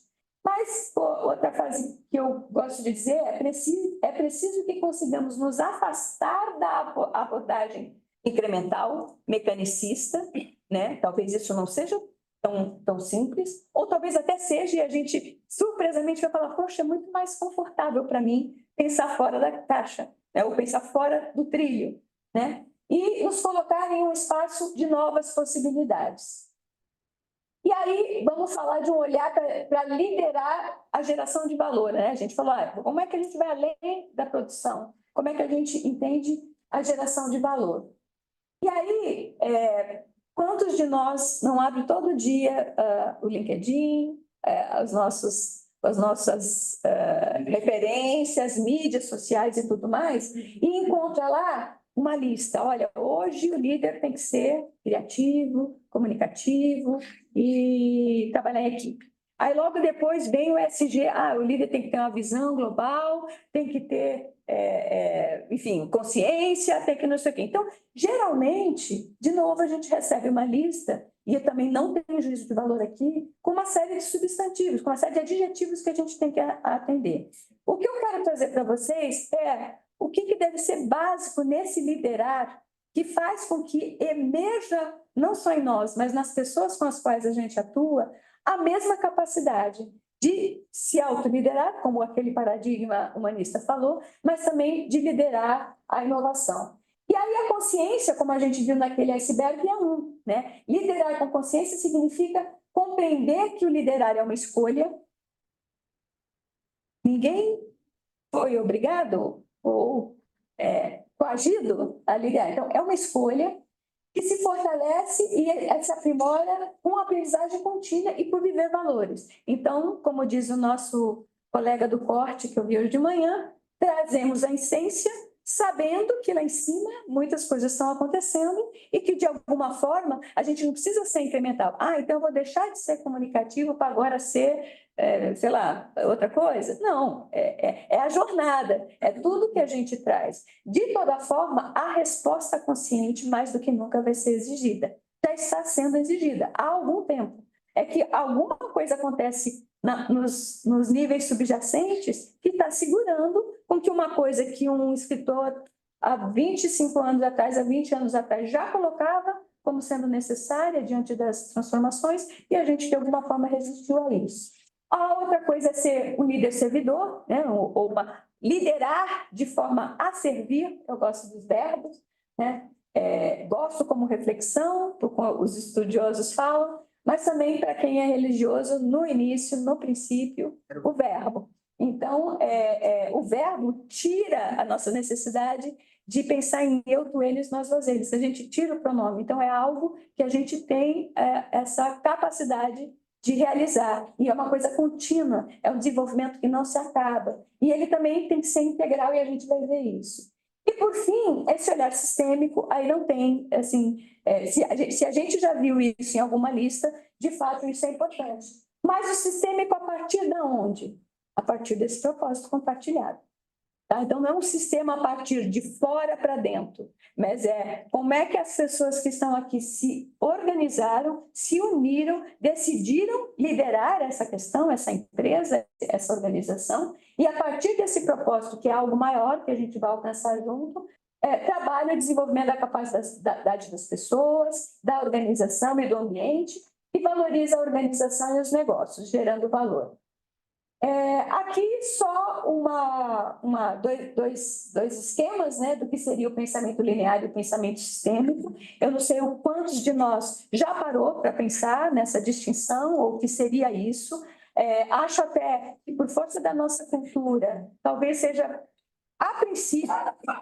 Mas outra frase que eu gosto de dizer é preciso que consigamos nos afastar da abordagem incremental, mecanicista, né? Talvez isso não seja tão simples, ou talvez até seja, e a gente surpresamente vai falar, poxa, é muito mais confortável para mim pensar fora da caixa, né? Ou pensar fora do trilho, né? E nos colocar em um espaço de novas possibilidades. E aí, vamos falar de um olhar para liderar a geração de valor, né? A gente falou, como é que a gente vai além da produção? Como é que a gente entende a geração de valor? E aí, quantos de nós não abrem todo dia o LinkedIn, as nossas referências, mídias sociais e tudo mais, e encontra lá uma lista. Olha, hoje o líder tem que ser criativo, comunicativo e trabalhar em equipe. Aí logo depois vem o SG, o líder tem que ter uma visão global, tem que ter, enfim, consciência, tem que não sei o quê. Então, geralmente, de novo, a gente recebe uma lista, e eu também não tenho juízo de valor aqui, com uma série de substantivos, com uma série de adjetivos que a gente tem que atender. O que eu quero trazer para vocês é o que deve ser básico nesse liderar que faz com que emerja, não só em nós, mas nas pessoas com as quais a gente atua, a mesma capacidade de se autoliderar, como aquele paradigma humanista falou, mas também de liderar a inovação. E aí a consciência, como a gente viu naquele iceberg, é né? Liderar com consciência significa compreender que o liderar é uma escolha. Ninguém foi obrigado ou coagido a liderar. Então, é uma escolha que se fortalece e se aprimora com a aprendizagem contínua e por viver valores. Então, como diz o nosso colega do corte, que eu vi hoje de manhã, trazemos a essência, sabendo que lá em cima muitas coisas estão acontecendo e que, de alguma forma, a gente não precisa ser incremental. Então eu vou deixar de ser comunicativo para agora ser, sei lá, outra coisa? Não, é a jornada, é tudo que a gente traz. De toda forma, a resposta consciente, mais do que nunca, vai ser exigida. Já está sendo exigida há algum tempo. É que alguma coisa acontece nos níveis subjacentes que está segurando com que uma coisa que um escritor há 25 anos atrás, há 20 anos atrás, já colocava como sendo necessária diante das transformações e a gente, de alguma forma, resistiu a isso. A outra coisa é ser um líder servidor, né? ou liderar de forma a servir, eu gosto dos verbos, né? Gosto como reflexão, os estudiosos falam, mas também para quem é religioso, no início, no princípio, o verbo. Então, o verbo tira a nossa necessidade de pensar em eu, tu, eles, nós, vós, eles. A gente tira o pronome. Então, é algo que a gente tem essa capacidade de realizar. E é uma coisa contínua, é um desenvolvimento que não se acaba. E ele também tem que ser integral e a gente vai ver isso. E, por fim, esse olhar sistêmico, aí não tem, assim, se a gente já viu isso em alguma lista, de fato isso é importante. Mas o sistêmico a partir de onde? A partir desse propósito compartilhado. Tá? Então, não é um sistema a partir de fora para dentro, mas como é que as pessoas que estão aqui se organizaram, se uniram, decidiram liderar essa questão, essa empresa, essa organização, e a partir desse propósito, que é algo maior que a gente vai alcançar junto, trabalha o desenvolvimento da capacidade das pessoas, da organização e do ambiente, e valoriza a organização e os negócios, gerando valor. Aqui só dois esquemas, né, do que seria o pensamento linear e o pensamento sistêmico. Eu não sei o quantos de nós já parou para pensar nessa distinção, ou o que seria isso. Acho até que, por força da nossa cultura, talvez seja, a princípio,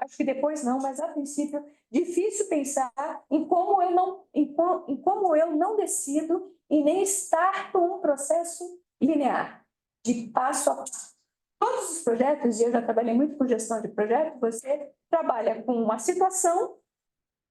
acho que depois não, mas a princípio, difícil pensar em como eu não decido e nem estar com um processo linear, de passo a passo. Todos os projetos, e eu já trabalhei muito com gestão de projeto, você trabalha com uma situação,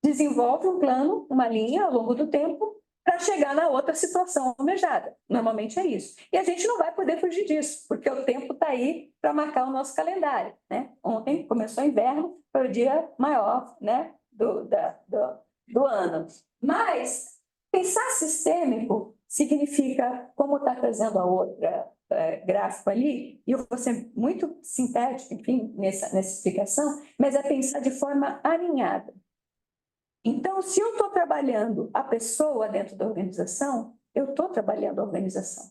desenvolve um plano, uma linha ao longo do tempo, para chegar na outra situação almejada. Normalmente é isso. E a gente não vai poder fugir disso, porque o tempo está aí para marcar o nosso calendário, né? Ontem começou o inverno, foi o dia maior, né, do ano. Mas pensar sistêmico significa, como está trazendo a outra gráfico ali, e eu vou ser muito sintético, enfim, nessa explicação, mas é pensar de forma alinhada. Então, se eu estou trabalhando a pessoa dentro da organização, eu estou trabalhando a organização.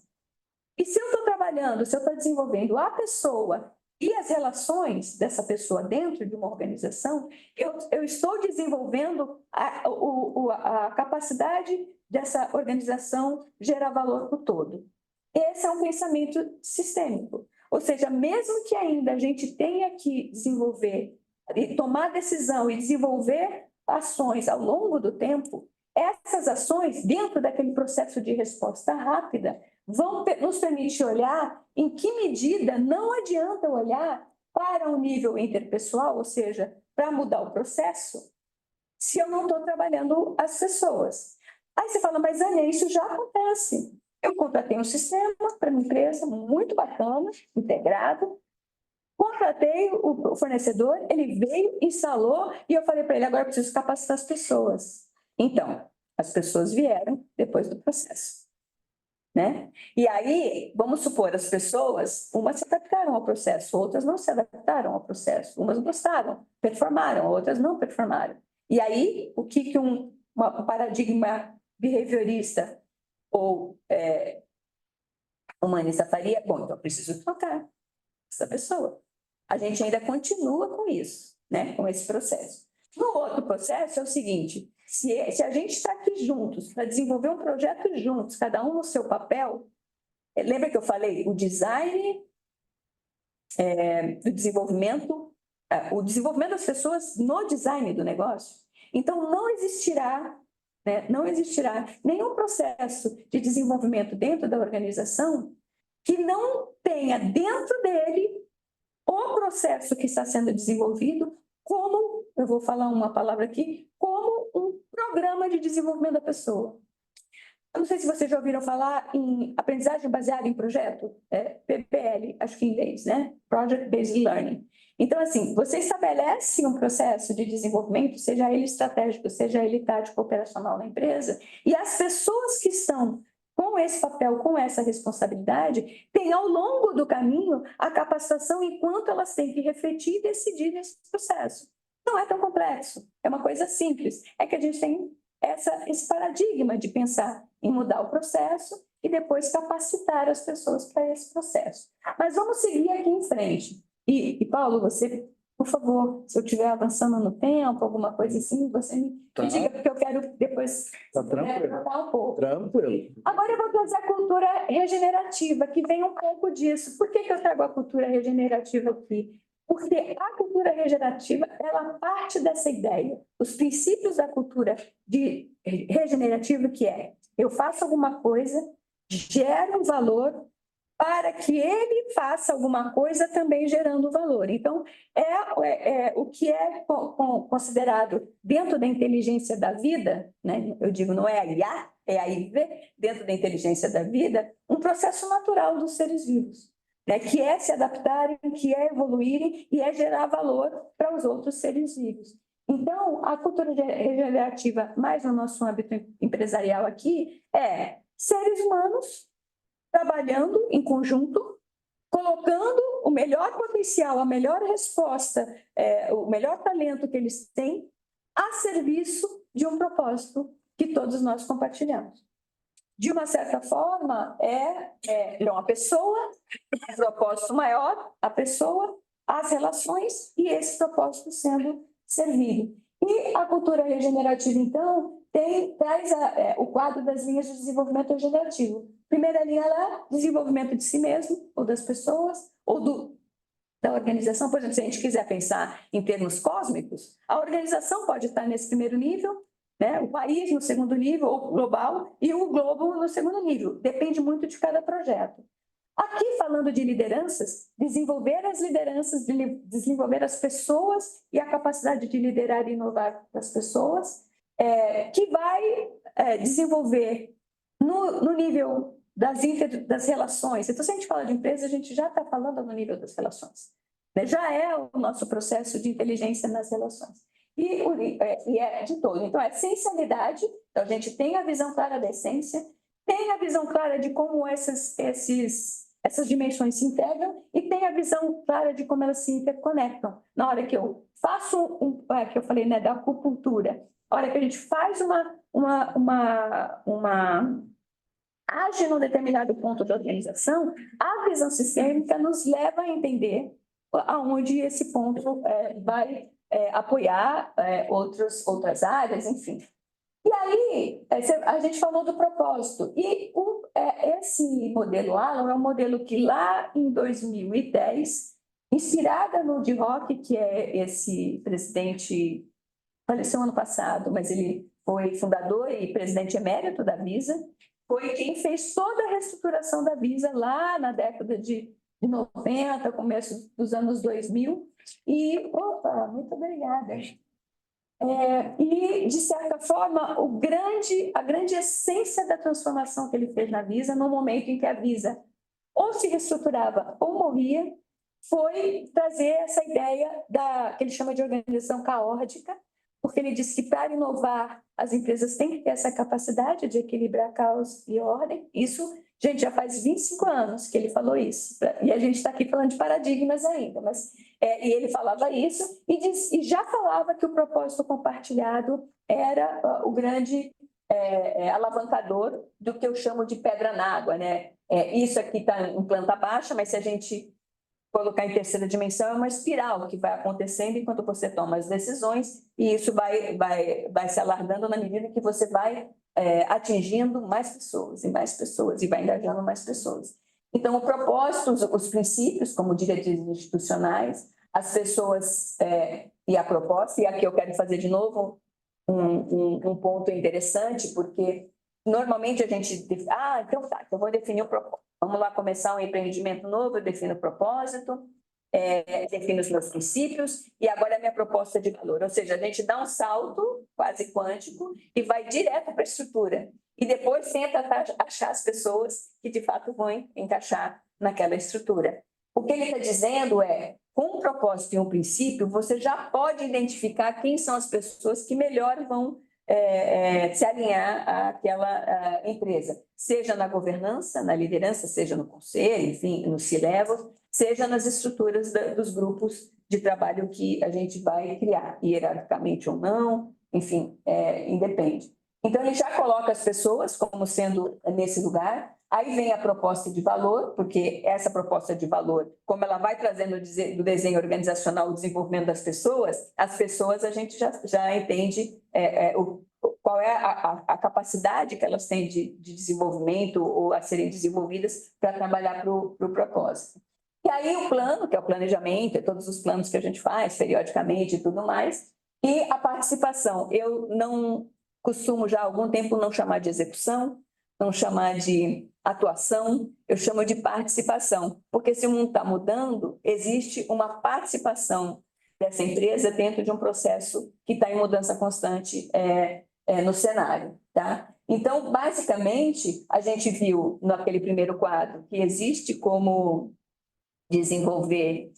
E se eu estou trabalhando, se eu estou desenvolvendo a pessoa e as relações dessa pessoa dentro de uma organização, eu estou desenvolvendo a capacidade dessa organização gerar valor para o todo. Esse é um pensamento sistêmico. Ou seja, mesmo que ainda a gente tenha que desenvolver, e tomar decisão e desenvolver ações ao longo do tempo, essas ações, dentro daquele processo de resposta rápida, vão nos permitir olhar em que medida não adianta olhar para o nível interpessoal, ou seja, para mudar o processo, se eu não estou trabalhando as pessoas. Aí você fala, mas Ania, isso já acontece. Eu contratei um sistema para uma empresa muito bacana, integrado, contratei o fornecedor, ele veio, instalou, e eu falei para ele, agora eu preciso capacitar as pessoas. Então, as pessoas vieram depois do processo, né? E aí, vamos supor, as pessoas, umas se adaptaram ao processo, outras não se adaptaram ao processo, umas gostaram, performaram, outras não performaram. E aí, o que um paradigma behaviorista ou humanista faria? Bom, então eu preciso trocar essa pessoa. A gente ainda continua com isso, né? Com esse processo. No outro processo é o seguinte, se a gente está aqui juntos para desenvolver um projeto juntos, cada um no seu papel, lembra que eu falei o design do desenvolvimento, o desenvolvimento das pessoas no design do negócio? Então, não existirá nenhum processo de desenvolvimento dentro da organização que não tenha dentro dele o processo que está sendo desenvolvido como, eu vou falar uma palavra aqui, como um programa de desenvolvimento da pessoa. Eu não sei se vocês já ouviram falar em aprendizagem baseada em projeto, PBL, acho que em inglês, né? Project Based Learning. Então, assim, você estabelece um processo de desenvolvimento, seja ele estratégico, seja ele tático operacional na empresa, e as pessoas que estão com esse papel, com essa responsabilidade, têm ao longo do caminho a capacitação enquanto elas têm que refletir e decidir nesse processo. Não é tão complexo, é uma coisa simples. É que a gente tem esse paradigma de pensar em mudar o processo e depois capacitar as pessoas para esse processo. Mas vamos seguir aqui em frente. E Paulo, você, por favor, se eu estiver avançando no tempo, alguma coisa assim, você me diga, porque eu quero depois tranquilo. Um pouco. Tranquilo. Agora eu vou trazer a cultura regenerativa, que vem um pouco disso. Por que eu trago a cultura regenerativa aqui? Porque a cultura regenerativa, ela parte dessa ideia, os princípios da cultura regenerativa, que é, eu faço alguma coisa, gero um valor, para que ele faça alguma coisa também gerando valor. Então, o que é considerado dentro da inteligência da vida, né? Eu digo, não é a IA, é a IV, dentro da inteligência da vida, um processo natural dos seres vivos, né? Que é se adaptarem, que é evoluírem e é gerar valor para os outros seres vivos. Então, a cultura regenerativa, mais no nosso âmbito empresarial aqui, é seres humanos trabalhando em conjunto, colocando o melhor potencial, a melhor resposta, o melhor talento que eles têm a serviço de um propósito que todos nós compartilhamos. De uma certa forma, uma pessoa, um propósito maior, a pessoa, as relações e esse propósito sendo servido. E a cultura regenerativa, então, traz o quadro das linhas de desenvolvimento regenerativo. Primeira linha lá, desenvolvimento de si mesmo, ou das pessoas, ou da organização. Por exemplo, se a gente quiser pensar em termos cósmicos, a organização pode estar nesse primeiro nível, né? O país no segundo nível, ou global, e o globo no segundo nível. Depende muito de cada projeto. Aqui, falando de lideranças, desenvolver as lideranças, desenvolver as pessoas e a capacidade de liderar e inovar das pessoas, que vai desenvolver no nível das relações. Então, se a gente fala de empresa, a gente já está falando no nível das relações, né? Já é o nosso processo de inteligência nas relações. E é de todo. Então, é essencialidade. Então, a gente tem a visão clara da essência, tem a visão clara de como essas dimensões se integram e tem a visão clara de como elas se interconectam. Na hora que eu faço, que eu falei, né, da acupuntura, a hora que a gente faz age num determinado ponto da organização, a visão sistêmica nos leva a entender aonde esse ponto vai apoiar outras áreas, enfim. E aí, a gente falou do propósito. E esse modelo Alan é um modelo que lá em 2010, inspirada no de Rock, que é esse presidente, faleceu ano passado, mas ele foi fundador e presidente emérito da Visa, foi quem fez toda a reestruturação da Visa lá na década de 90, começo dos anos 2000. E, opa, muito obrigada. E, de certa forma, a grande essência da transformação que ele fez na Visa, no momento em que a Visa ou se reestruturava ou morria, foi trazer essa ideia que ele chama de organização caótica, porque ele disse que para inovar as empresas têm que ter essa capacidade de equilibrar caos e ordem. Isso, gente, já faz 25 anos que ele falou isso, e a gente está aqui falando de paradigmas ainda, mas e ele falava isso e já falava que o propósito compartilhado era o grande alavancador do que eu chamo de pedra na água, né? Isso aqui está em planta baixa, mas se a gente colocar em terceira dimensão, é uma espiral que vai acontecendo enquanto você toma as decisões, e isso vai se alargando na medida que você vai atingindo mais pessoas, e vai engajando mais pessoas. Então, o propósito, os princípios, como diretrizes institucionais, as pessoas e a proposta, e aqui eu quero fazer de novo um ponto interessante, porque normalmente a gente... então tá, eu vou definir o propósito. Vamos lá começar um empreendimento novo, eu defino o propósito, defino os meus princípios, e agora é a minha proposta de valor. Ou seja, a gente dá um salto quase quântico e vai direto para a estrutura. E depois tenta achar as pessoas que, de fato, vão encaixar naquela estrutura. O que ele está dizendo com um propósito e um princípio, você já pode identificar quem são as pessoas que melhor vão se alinhar àquela empresa, seja na governança, na liderança, seja no conselho, enfim, no C-level, seja nas estruturas dos grupos de trabalho que a gente vai criar, hierarquicamente ou não, enfim, independe. Então, ele já coloca as pessoas como sendo nesse lugar. Aí vem a proposta de valor, porque essa proposta de valor, como ela vai trazendo do desenho organizacional o desenvolvimento das pessoas, as pessoas a gente já entende qual é a capacidade que elas têm de desenvolvimento ou a serem desenvolvidas para trabalhar para o propósito. E aí o plano, que é o planejamento, todos os planos que a gente faz periodicamente e tudo mais, e a participação. Eu não costumo já há algum tempo não chamar de execução, não chamar de atuação, eu chamo de participação, porque se o mundo está mudando, existe uma participação dessa empresa dentro de um processo que está em mudança constante no cenário, tá? Então, basicamente, a gente viu naquele primeiro quadro que existe como desenvolver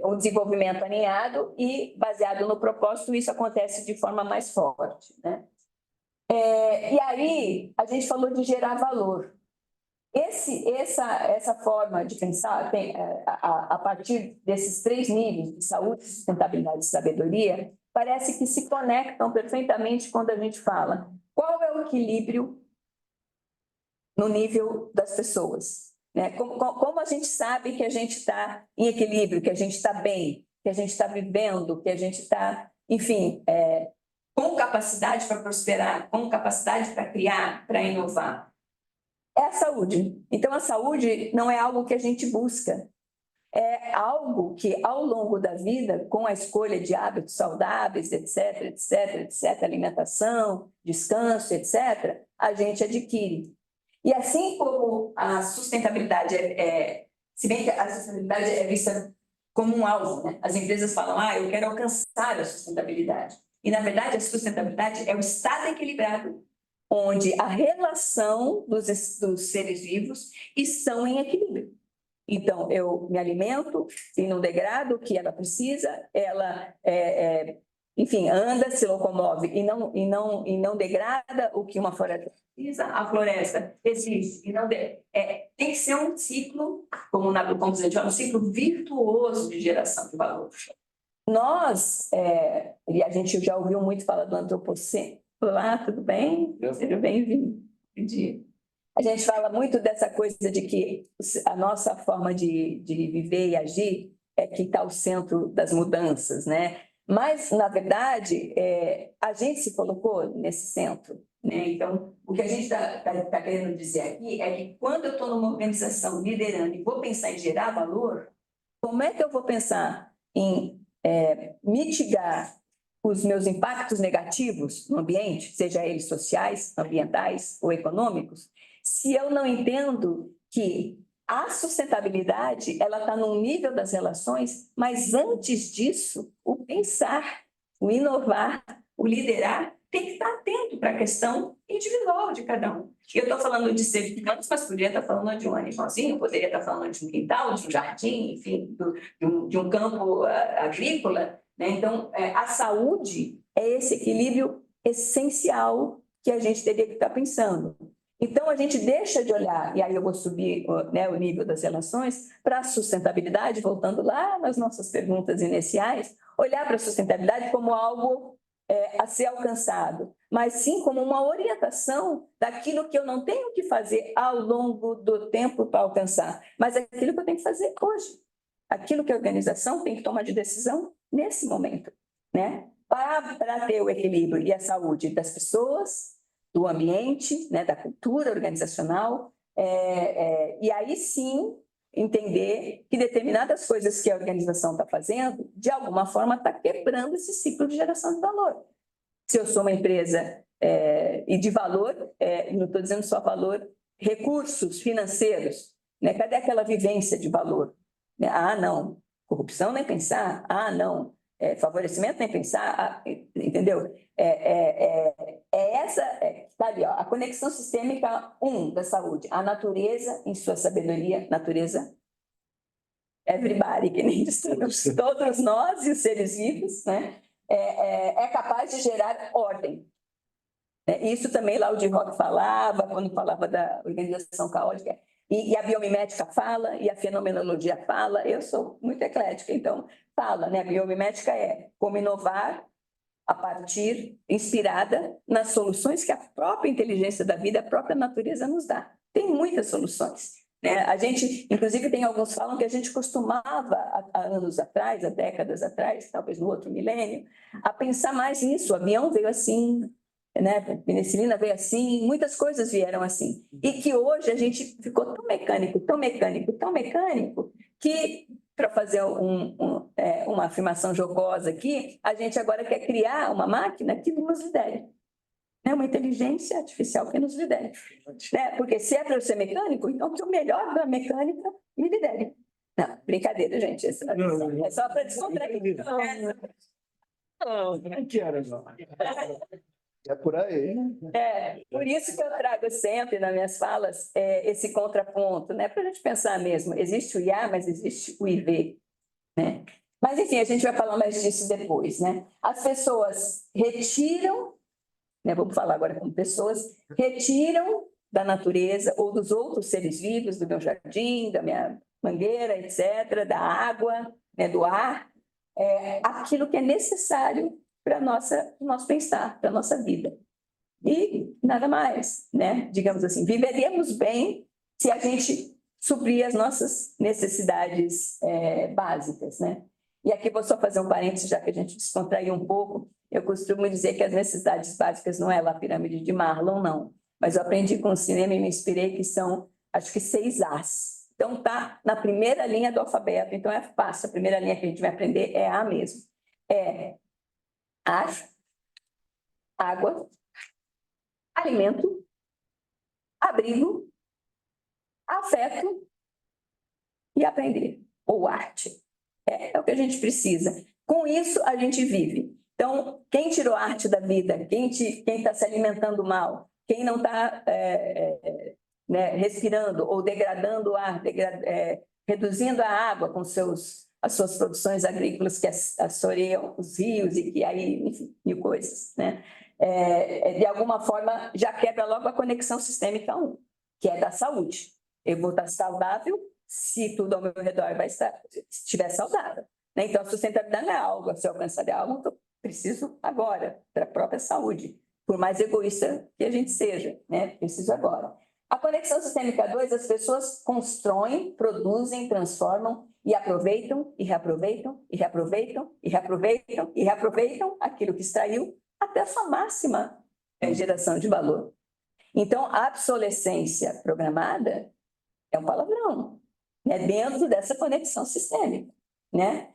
um desenvolvimento alinhado e baseado no propósito, isso acontece de forma mais forte, né? E aí, a gente falou de gerar valor. Essa forma de pensar, a partir desses 3 níveis, de saúde, sustentabilidade e sabedoria, parece que se conectam perfeitamente quando a gente fala qual é o equilíbrio no nível das pessoas, né? Como a gente sabe que a gente está em equilíbrio, que a gente está bem, que a gente está vivendo, que a gente está, enfim, com capacidade para prosperar, com capacidade para criar, para inovar. É a saúde. Então, a saúde não é algo que a gente busca. É algo que, ao longo da vida, com a escolha de hábitos saudáveis, etc., etc., etc., alimentação, descanso, etc., a gente adquire. E assim como a sustentabilidade se bem que a sustentabilidade é vista como um alvo, né? As empresas falam, eu quero alcançar a sustentabilidade. E, na verdade, a sustentabilidade é o estado equilibrado, onde a relação dos seres vivos estão em equilíbrio. Então, eu me alimento e não degrado o que ela precisa, ela, enfim, anda, se locomove e não degrada o que uma floresta precisa, a floresta existe e não tem que ser um ciclo, como a gente fala, um ciclo virtuoso de geração de valor. Nós, e a gente já ouviu muito falar do antropoceno. Olá, tudo bem? Seja bem-vindo. Bom dia. A gente fala muito dessa coisa de que a nossa forma de viver e agir é que está ao centro das mudanças, né? Mas, na verdade, a gente se colocou nesse centro, né? Então, o que a gente está querendo dizer aqui é que quando eu estou numa organização liderando e vou pensar em gerar valor, como é que eu vou pensar em mitigar os meus impactos negativos no ambiente, seja eles sociais, ambientais ou econômicos, se eu não entendo que a sustentabilidade ela está no nível das relações, mas antes disso, o pensar, o inovar, o liderar tem que estar atento para a questão individual de cada um. Eu estou falando de seres humanos, mas poderia estar falando de um animalzinho, poderia estar falando de um quintal, de um jardim, enfim, de um campo agrícola, né? Então, a saúde é esse equilíbrio essencial que a gente teria que estar pensando. Então, a gente deixa de olhar, e aí eu vou subir, né, o nível das relações, para a sustentabilidade, voltando lá nas nossas perguntas iniciais, olhar para a sustentabilidade como algo a ser alcançado, mas sim como uma orientação daquilo que eu não tenho que fazer ao longo do tempo para alcançar, mas aquilo que eu tenho que fazer hoje. Aquilo que a organização tem que tomar de decisão nesse momento, né? Para ter o equilíbrio e a saúde das pessoas, do ambiente, né, da cultura organizacional, e aí sim entender que determinadas coisas que a organização está fazendo, de alguma forma, está quebrando esse ciclo de geração de valor. Se eu sou uma empresa e de valor, não estou dizendo só valor, recursos financeiros, né? Cadê aquela vivência de valor? Ah, não, corrupção nem pensar, ah, não, favorecimento nem pensar, entendeu? Essa, tá ali, ó, a conexão sistêmica da saúde, a natureza em sua sabedoria, natureza, everybody, que nem diz todos nós e os seres vivos, né? É capaz de gerar ordem. Isso também lá o de Rock falava, quando falava da organização caótica, e a biomimética fala, e a fenomenologia fala, eu sou muito eclética, então fala, né? A biomimética é como inovar a partir, inspirada nas soluções que a própria inteligência da vida, a própria natureza nos dá. Tem muitas soluções, né? A gente, inclusive, tem alguns que falam que a gente costumava, há anos atrás, há décadas atrás, talvez no outro milênio, a pensar mais nisso. O avião veio assim, né? A penicilina veio assim, muitas coisas vieram assim. E que hoje a gente ficou tão mecânico, tão mecânico, tão mecânico, que, para fazer uma afirmação jocosa aqui, a gente agora quer criar uma máquina que nos lidere. É uma inteligência artificial que nos lidere. Né? Porque se é para eu ser mecânico, então que o melhor da mecânica me lidere. Não, brincadeira, gente. É só para descontrair. Não quero, não. É por aí. Por isso que eu trago sempre nas minhas falas esse contraponto, né? Para a gente pensar mesmo. Existe o IA, mas existe o IV. Né? Mas, enfim, a gente vai falar mais disso depois. Né? As pessoas retiram, né? Vamos falar agora como pessoas, retiram da natureza ou dos outros seres vivos, do meu jardim, da minha mangueira, etc., da água, né? Do ar, aquilo que é necessário para o nosso bem-estar, para a nossa vida. E nada mais, né? Digamos assim, viveríamos bem se a gente suprir as nossas necessidades básicas, né? E aqui vou só fazer um parênteses, já que a gente descontraiu um pouco. Eu costumo dizer que as necessidades básicas não é lá a pirâmide de Maslow, não. Mas eu aprendi com o cinema e me inspirei que são, acho que 6 As. Então, tá na primeira linha do alfabeto, então é fácil. A primeira linha que a gente vai aprender é A mesmo. Ar, água, alimento, abrigo, afeto e aprender, ou arte. É o que a gente precisa. Com isso, a gente vive. Então, quem tirou a arte da vida, quem está se alimentando mal, quem não está respirando ou degradando o ar, reduzindo a água com as suas produções agrícolas que assoreiam os rios e que aí, enfim, mil coisas, né? De alguma forma, já quebra logo a conexão sistêmica 1, que é da saúde. Eu vou estar saudável se tudo ao meu redor estiver saudável. Né? Então, a sustentabilidade não é algo a ser alcançado, é algo que eu preciso agora, para a própria saúde. Por mais egoísta que a gente seja, né? Preciso agora. A conexão sistêmica 2, as pessoas constroem, produzem, transformam e aproveitam, e reaproveitam, e reaproveitam, e reaproveitam, e reaproveitam aquilo que extraiu até a sua máxima geração de valor. Então, a obsolescência programada é um palavrão, né, dentro dessa conexão sistêmica, né?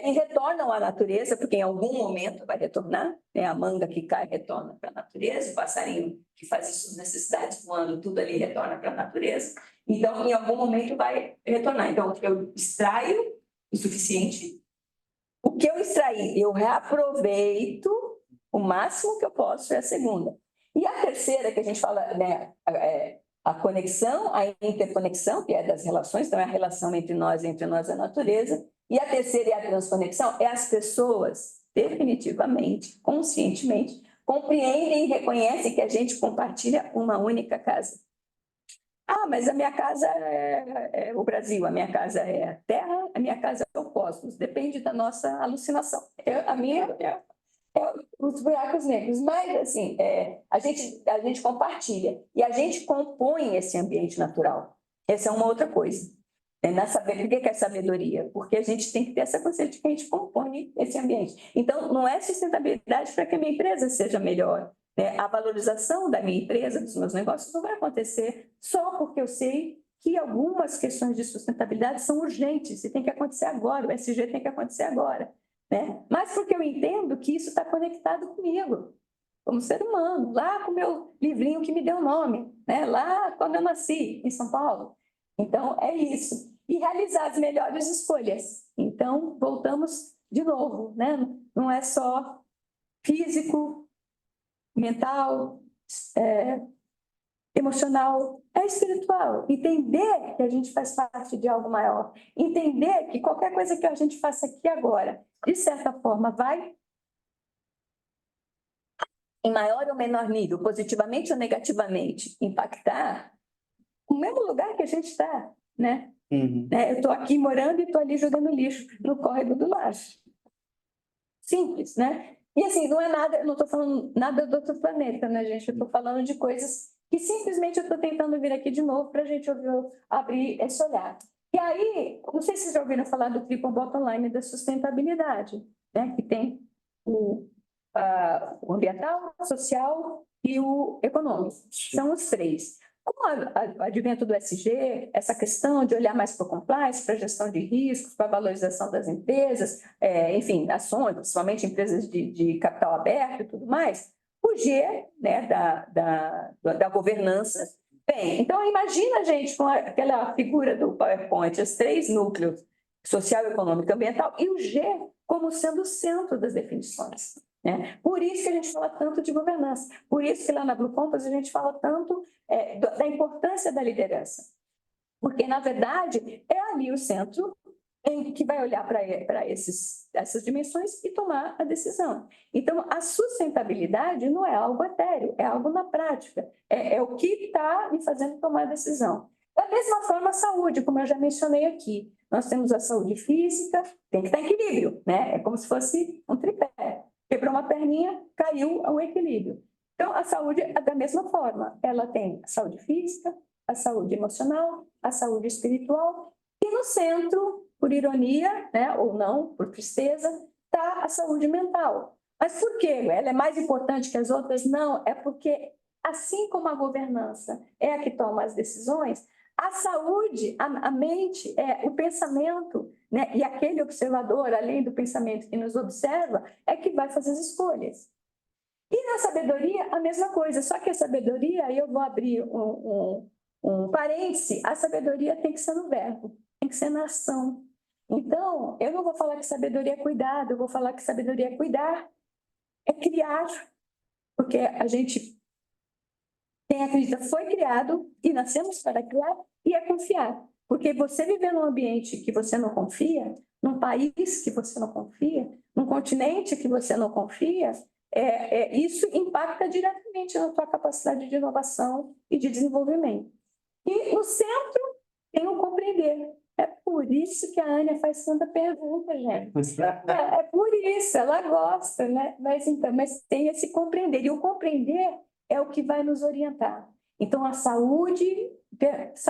E retornam à natureza, porque em algum momento vai retornar, né? A manga que cai retorna para a natureza, o passarinho que faz as suas necessidades voando, tudo ali retorna para a natureza. Então, em algum momento vai retornar. Então, eu extraio o suficiente. O que eu extraí, eu reaproveito o máximo que eu posso, é a segunda. E a terceira, que a gente fala, né, a conexão, a interconexão, que é das relações, então é a relação entre nós e a natureza. E a terceira é a transconexão, é as pessoas, definitivamente, conscientemente, compreendem e reconhecem que a gente compartilha uma única casa. Ah, mas a minha casa é o Brasil, a minha casa é a Terra, a minha casa é o cosmos. Depende da nossa alucinação. A minha é os buracos negros. Mas, assim, a gente compartilha e a gente compõe esse ambiente natural. Essa é uma outra coisa. Por que é sabedoria? Porque a gente tem que ter essa consciência de que a gente compõe esse ambiente. Então, não é sustentabilidade para que a minha empresa seja melhor. A valorização da minha empresa, dos meus negócios, não vai acontecer só porque eu sei que algumas questões de sustentabilidade são urgentes e tem que acontecer agora, o ESG tem que acontecer agora, né? Mas porque eu entendo que isso está conectado comigo, como ser humano, lá com o meu livrinho que me deu nome, né? Lá quando eu nasci, em São Paulo. Então, é isso. E realizar as melhores escolhas. Então, voltamos de novo, né? Não é só físico, mental, emocional, é espiritual. Entender que a gente faz parte de algo maior. Entender que qualquer coisa que a gente faça aqui agora, de certa forma, vai, em maior ou menor nível, positivamente ou negativamente, impactar o mesmo lugar que a gente está, né? Uhum. Eu estou aqui morando e estou ali jogando lixo no córrego do lado. Simples, né? E assim, não é nada, eu não estou falando nada do outro planeta, né, gente? Eu estou falando de coisas que simplesmente eu estou tentando vir aqui de novo para a gente abrir esse olhar. E aí, não sei se vocês já ouviram falar do triple bottom line da sustentabilidade, né? Que tem o ambiental, o social e o econômico. São os três. Com o advento do ESG, essa questão de olhar mais para o compliance, para a gestão de riscos, para a valorização das empresas, enfim, ações, principalmente empresas de capital aberto e tudo mais, o G, né, da governança. Bem, então imagina, gente, com aquela figura do PowerPoint, os três núcleos, social, econômico e ambiental, e o G como sendo o centro das definições. Né? Por isso que a gente fala tanto de governança, por isso que lá na Blue Compass a gente fala tanto da importância da liderança, porque, na verdade, é ali o centro em que vai olhar para essas dimensões e tomar a decisão. Então, a sustentabilidade não é algo etéreo, é algo na prática, é o que está me fazendo tomar a decisão. Da mesma forma, a saúde, como eu já mencionei aqui, nós temos a saúde física, tem que estar em equilíbrio, né? É como se fosse um tripé. Quebrou uma perninha, caiu o equilíbrio. Então, a saúde é da mesma forma. Ela tem a saúde física, a saúde emocional, a saúde espiritual. E no centro, por ironia, né, ou não, por tristeza, está a saúde mental. Mas por quê? Ela é mais importante que as outras? Não, é porque, assim como a governança é a que toma as decisões, a saúde, a mente, o pensamento, né, e aquele observador, além do pensamento que nos observa, é que vai fazer as escolhas. E na sabedoria, a mesma coisa, só que a sabedoria, aí eu vou abrir um parêntese, a sabedoria tem que ser no verbo, tem que ser na ação. Então, eu não vou falar que sabedoria é cuidado, eu vou falar que sabedoria é cuidar, é criar, porque a gente acredita foi criado e nascemos para criar, e é confiar. Porque você viver num ambiente que você não confia, num país que você não confia, num continente que você não confia, isso impacta diretamente na tua capacidade de inovação e de desenvolvimento. E no centro tem o compreender. É por isso que a Ania faz tanta pergunta, gente. É por isso, ela gosta, né? Mas tem esse compreender. E o compreender é o que vai nos orientar. Então, a saúde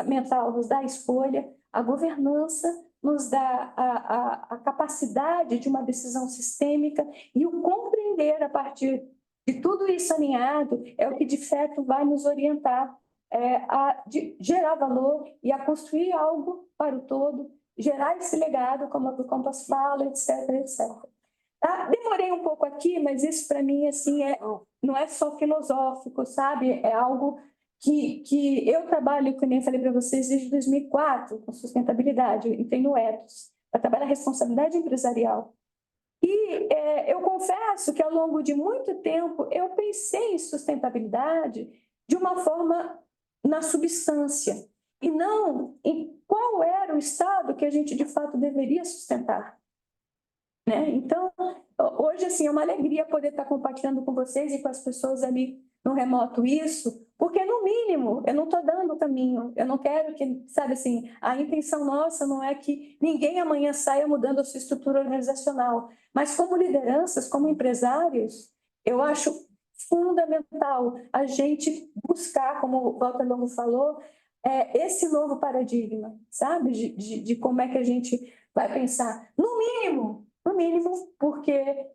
mental nos dá a escolha, a governança nos dá a capacidade de uma decisão sistêmica e o compreender a partir de tudo isso alinhado é o que, de fato, vai nos orientar a gerar valor e a construir algo para o todo, gerar esse legado, como a Compass fala, etc, etc. Tá? Demorei um pouco aqui, mas isso para mim assim não é só filosófico, sabe? É algo que eu trabalho, como eu falei para vocês, desde 2004, com sustentabilidade. Eu entrei no Ethos, para trabalhar a responsabilidade empresarial. E eu confesso que, ao longo de muito tempo, eu pensei em sustentabilidade de uma forma na substância, e não em qual era o estado que a gente, de fato, deveria sustentar. Né? Então, hoje, assim, é uma alegria poder estar compartilhando com vocês e com as pessoas ali no remoto isso, porque, no mínimo, eu não estou dando o caminho, eu não quero que, sabe assim, a intenção nossa não é que ninguém amanhã saia mudando a sua estrutura organizacional, mas como lideranças, como empresários, eu acho fundamental a gente buscar, como o Walter Longo falou, esse novo paradigma, sabe, de como é que a gente vai pensar, no mínimo, porque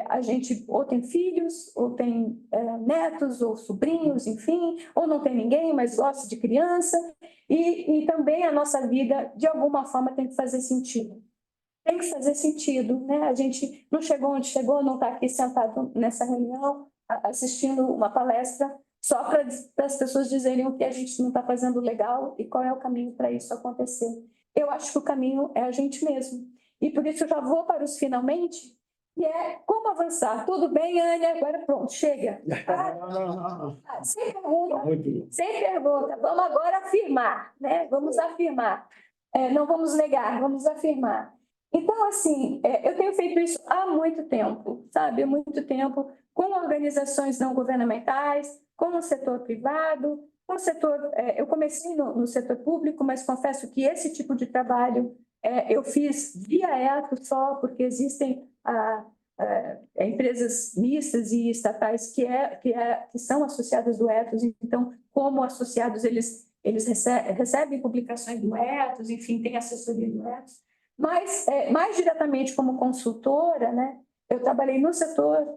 a gente ou tem filhos, ou tem netos, ou sobrinhos, enfim, ou não tem ninguém, mas gosta de criança, e também a nossa vida, de alguma forma, tem que fazer sentido. Tem que fazer sentido, né? A gente não chegou onde chegou, não está aqui sentado nessa reunião, assistindo uma palestra, só para as pessoas dizerem o que a gente não está fazendo legal e qual é o caminho para isso acontecer. Eu acho que o caminho é a gente mesmo. E por isso eu já vou para os finalmente, e como avançar. Tudo bem, Ania? Agora pronto, chega. Sem pergunta, sem pergunta. Vamos agora afirmar, né? Vamos afirmar. Não vamos negar, vamos afirmar. Então, assim, eu tenho feito isso há muito tempo, sabe? Há muito tempo, com organizações não governamentais, com o setor privado, com o setor... eu comecei no setor público, mas confesso que esse tipo de trabalho eu fiz via Ethos só, porque existem empresas mistas e estatais que são associadas do Ethos, então, como associados, eles recebem publicações do Ethos, enfim, tem assessoria do Ethos. Mas, mais diretamente como consultora, né, eu trabalhei no setor,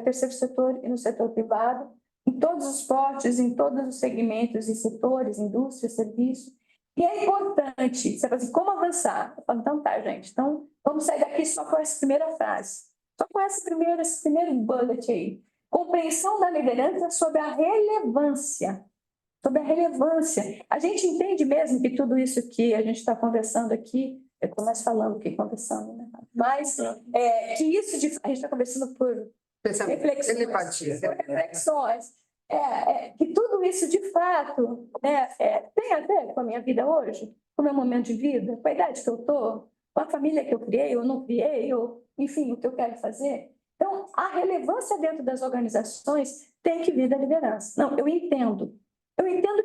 terceiro setor e no setor privado, em todos os portes, em todos os segmentos e setores, indústria, serviço. E é importante, você fala assim, como avançar? Eu falo, então tá, gente, então vamos sair daqui só com essa primeira frase, só com esse primeiro bullet aí. Compreensão da liderança sobre a relevância. Sobre a relevância. A gente entende mesmo que tudo isso que a gente está conversando aqui, eu estou mais falando que conversando, né? Mas que isso, a gente está conversando por reflexões, que tudo isso, de fato, né, tem a ver com a minha vida hoje, com o meu momento de vida, com a idade que eu estou, com a família que eu criei ou não criei, ou, enfim, o que eu quero fazer. Então, a relevância dentro das organizações tem que vir da liderança. Não, eu entendo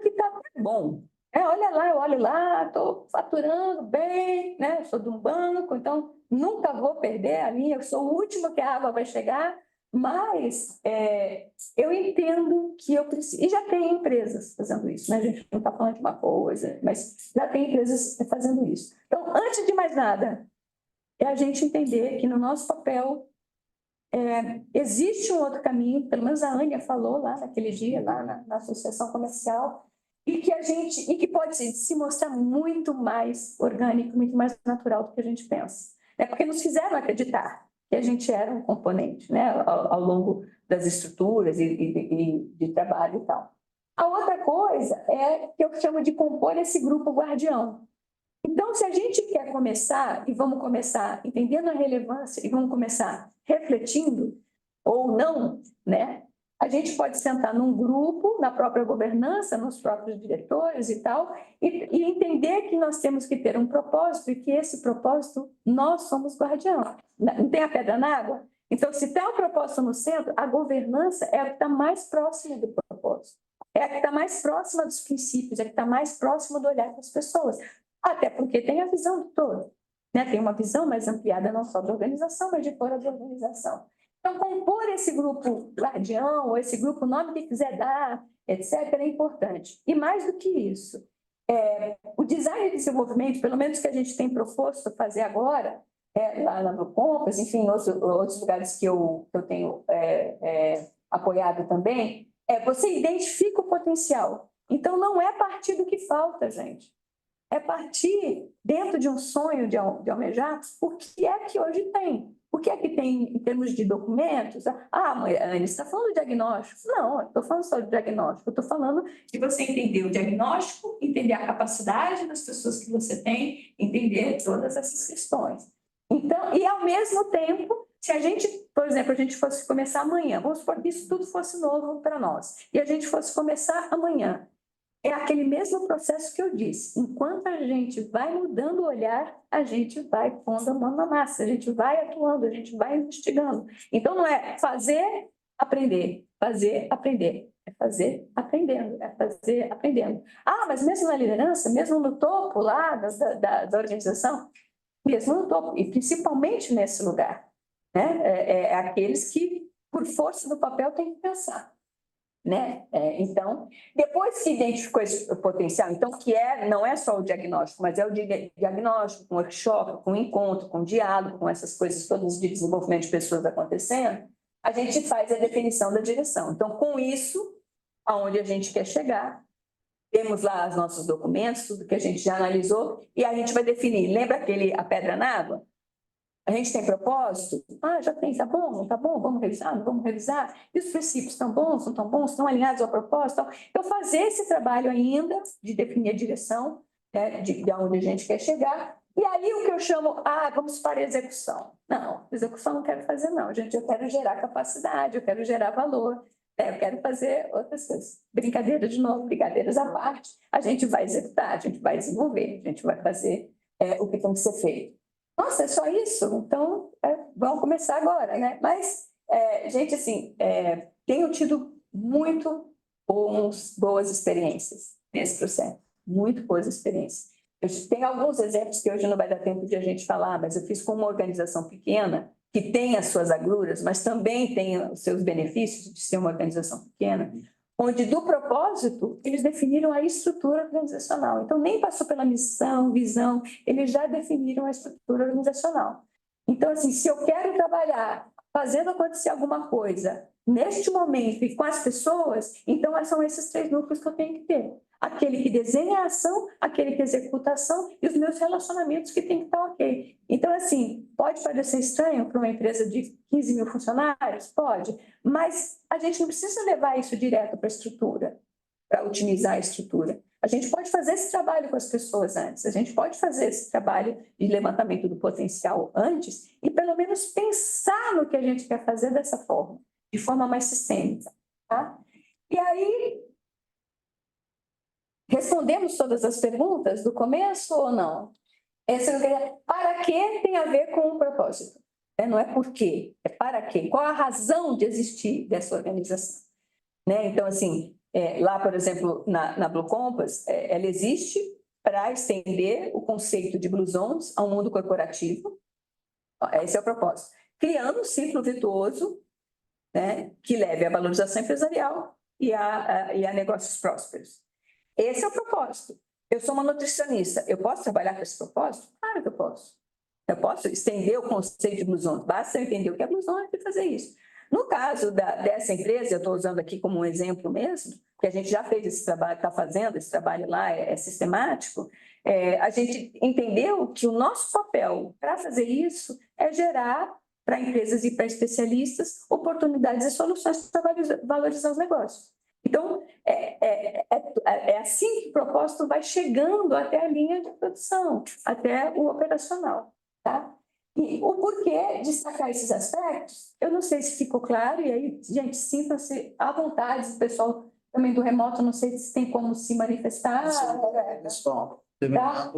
que está bom. Olha lá, eu olho lá, estou faturando bem, né? Sou de um banco, então nunca vou perder a linha, eu sou o último que a água vai chegar, mas eu entendo que eu preciso. E já tem empresas fazendo isso, né? A gente não está falando de uma coisa, mas já tem empresas fazendo isso. Então, antes de mais nada, é a gente entender que no nosso papel existe um outro caminho, pelo menos a Ania falou lá naquele dia, lá na associação comercial, e que pode se mostrar muito mais orgânico, muito mais natural do que a gente pensa. Porque nos fizeram acreditar que a gente era um componente, né, ao longo das estruturas e de trabalho e tal. A outra coisa que eu chamo de compor esse grupo guardião. Então, se a gente quer começar, e vamos começar entendendo a relevância, e vamos começar refletindo, ou não, né? A gente pode sentar num grupo, na própria governança, nos próprios diretores e tal, e entender que nós temos que ter um propósito, e que esse propósito, nós somos guardião. Não tem a pedra na água? Então, se tem o propósito no centro, a governança é a que está mais próxima do propósito. É a que está mais próxima dos princípios, é a que está mais próxima do olhar das pessoas. Até porque tem a visão do todo, né? Tem uma visão mais ampliada não só da organização, mas de fora da organização. Então, compor esse grupo guardião, ou esse grupo, o nome que quiser dar, etc., é importante. E mais do que isso, o design de desenvolvimento, pelo menos que a gente tem proposto fazer agora, lá no Compass, enfim, outros lugares que eu tenho apoiado também, você identifica o potencial. Então, não é partir do que falta, gente. É partir dentro de um sonho de almejar o que é que hoje tem. O que é que tem em termos de documentos? Mas a Anne está falando de diagnóstico. Não, eu estou falando só de diagnóstico. Eu estou falando de você entender o diagnóstico, entender a capacidade das pessoas que você tem, entender todas essas questões. Então, e ao mesmo tempo, se a gente, por exemplo, a gente fosse começar amanhã, vamos supor que isso tudo fosse novo para nós, e a gente fosse começar amanhã, é aquele mesmo processo que eu disse. Enquanto a gente vai mudando o olhar, a gente vai pondo a mão na massa, a gente vai atuando, a gente vai investigando. Então, não é fazer, aprender, fazer, aprender. É fazer, aprendendo, é fazer, aprendendo. Mas mesmo na liderança, mesmo no topo lá da organização, mesmo no topo, e principalmente nesse lugar, né? É aqueles que, por força do papel, têm que pensar. Né? Então, depois que identificou esse potencial, então, que não é só o diagnóstico, mas é o diagnóstico, com workshop, com encontro, com diálogo, com essas coisas todas de desenvolvimento de pessoas acontecendo, a gente faz a definição da direção. Então, com isso, aonde a gente quer chegar, temos lá os nossos documentos, tudo que a gente já analisou, e a gente vai definir. Lembra a pedra na água? A gente tem propósito? Já tem, tá bom, não tá bom? Vamos revisar, não vamos revisar? E os princípios estão bons, não estão bons? Estão alinhados ao propósito? Então, fazer esse trabalho ainda de definir a direção, né, de onde a gente quer chegar. E aí o que eu chamo, vamos para a execução. Não, execução não quero fazer, não. Gente, eu quero gerar capacidade, eu quero gerar valor, eu quero fazer outras coisas. Brincadeira de novo, brincadeiras à parte. A gente vai executar, a gente vai desenvolver, a gente vai fazer o que tem que ser feito. Nossa, é só isso? Então, vamos começar agora, né? Mas, gente, assim, tenho tido muito boas experiências nesse processo, muito boas experiências. Eu tenho alguns exemplos que hoje não vai dar tempo de a gente falar, mas eu fiz com uma organização pequena, que tem as suas agruras, mas também tem os seus benefícios de ser uma organização pequena, onde do propósito eles definiram a estrutura organizacional. Então, nem passou pela missão, visão, eles já definiram a estrutura organizacional. Então, assim, se eu quero trabalhar fazendo acontecer alguma coisa neste momento e com as pessoas, então são esses 3 núcleos que eu tenho que ter. Aquele que desenha a ação, aquele que executa a ação e os meus relacionamentos que tem que estar ok. Então, assim, pode parecer estranho para uma empresa de 15 mil funcionários? Pode, mas a gente não precisa levar isso direto para a estrutura, para otimizar a estrutura. A gente pode fazer esse trabalho com as pessoas antes, a gente pode fazer esse trabalho de levantamento do potencial antes e, pelo menos, pensar no que a gente quer fazer dessa forma, de forma mais sistêmica. Tá? E aí, respondemos todas as perguntas do começo ou não? Para que tem a ver com o propósito? Não é por quê, é para quê? Qual a razão de existir dessa organização? Então, assim, lá, por exemplo, na Blue Compass, ela existe para estender o conceito de Blue Zones ao mundo corporativo. Esse é o propósito. Criando um ciclo virtuoso, né, que leve à valorização empresarial e a negócios prósperos. Esse é o propósito. Eu sou uma nutricionista. Eu posso trabalhar com esse propósito? Claro que eu posso. Eu posso estender o conceito de Blue Zones. Basta eu entender o que é Blue Zones e fazer isso. No caso dessa empresa, eu estou usando aqui como um exemplo mesmo, que a gente já fez esse trabalho, está fazendo esse trabalho lá, é sistemático, a gente entendeu que o nosso papel para fazer isso é gerar para empresas e para especialistas oportunidades e soluções para valorizar os negócios. Então, é assim que o propósito vai chegando até a linha de produção, até o operacional, tá? E o porquê destacar esses aspectos, eu não sei se ficou claro, e aí, gente, sintam-se à vontade, o pessoal também do remoto, não sei se tem como se manifestar. Pessoal, Tá?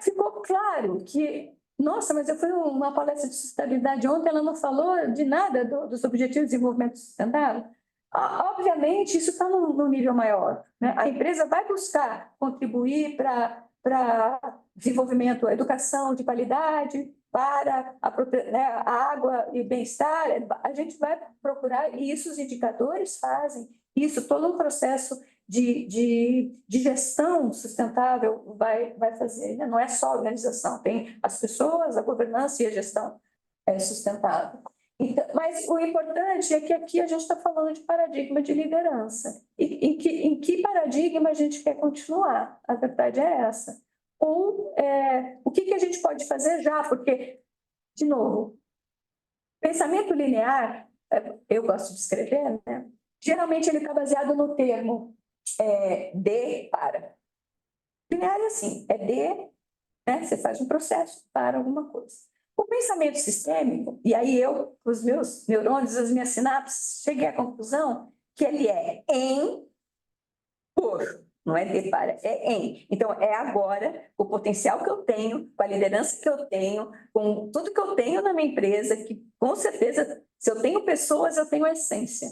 Ficou claro que, nossa, mas eu fui numa palestra de sustentabilidade ontem, ela não falou de nada dos Objetivos de Desenvolvimento Sustentável. Obviamente, isso está no nível maior, né? A empresa vai buscar contribuir para desenvolvimento, educação de qualidade, para a água e bem-estar, a gente vai procurar, e isso os indicadores fazem, isso todo o processo de gestão sustentável vai fazer, né? Não é só a organização, tem as pessoas, a governança e a gestão sustentável. Então, mas o importante é que aqui a gente está falando de paradigma de liderança. E em que paradigma a gente quer continuar? A verdade é essa. Ou o que a gente pode fazer já? Porque, de novo, pensamento linear, eu gosto de escrever, né? Geralmente ele está baseado no termo de para. Linear é assim, é de, né? Você faz um processo para alguma coisa. O pensamento sistêmico, e aí eu, os meus neurônios, as minhas sinapses, cheguei à conclusão que ele é em, por, não é de para, é em. Então, é agora, o potencial que eu tenho, com a liderança que eu tenho, com tudo que eu tenho na minha empresa, que com certeza, se eu tenho pessoas, eu tenho a essência.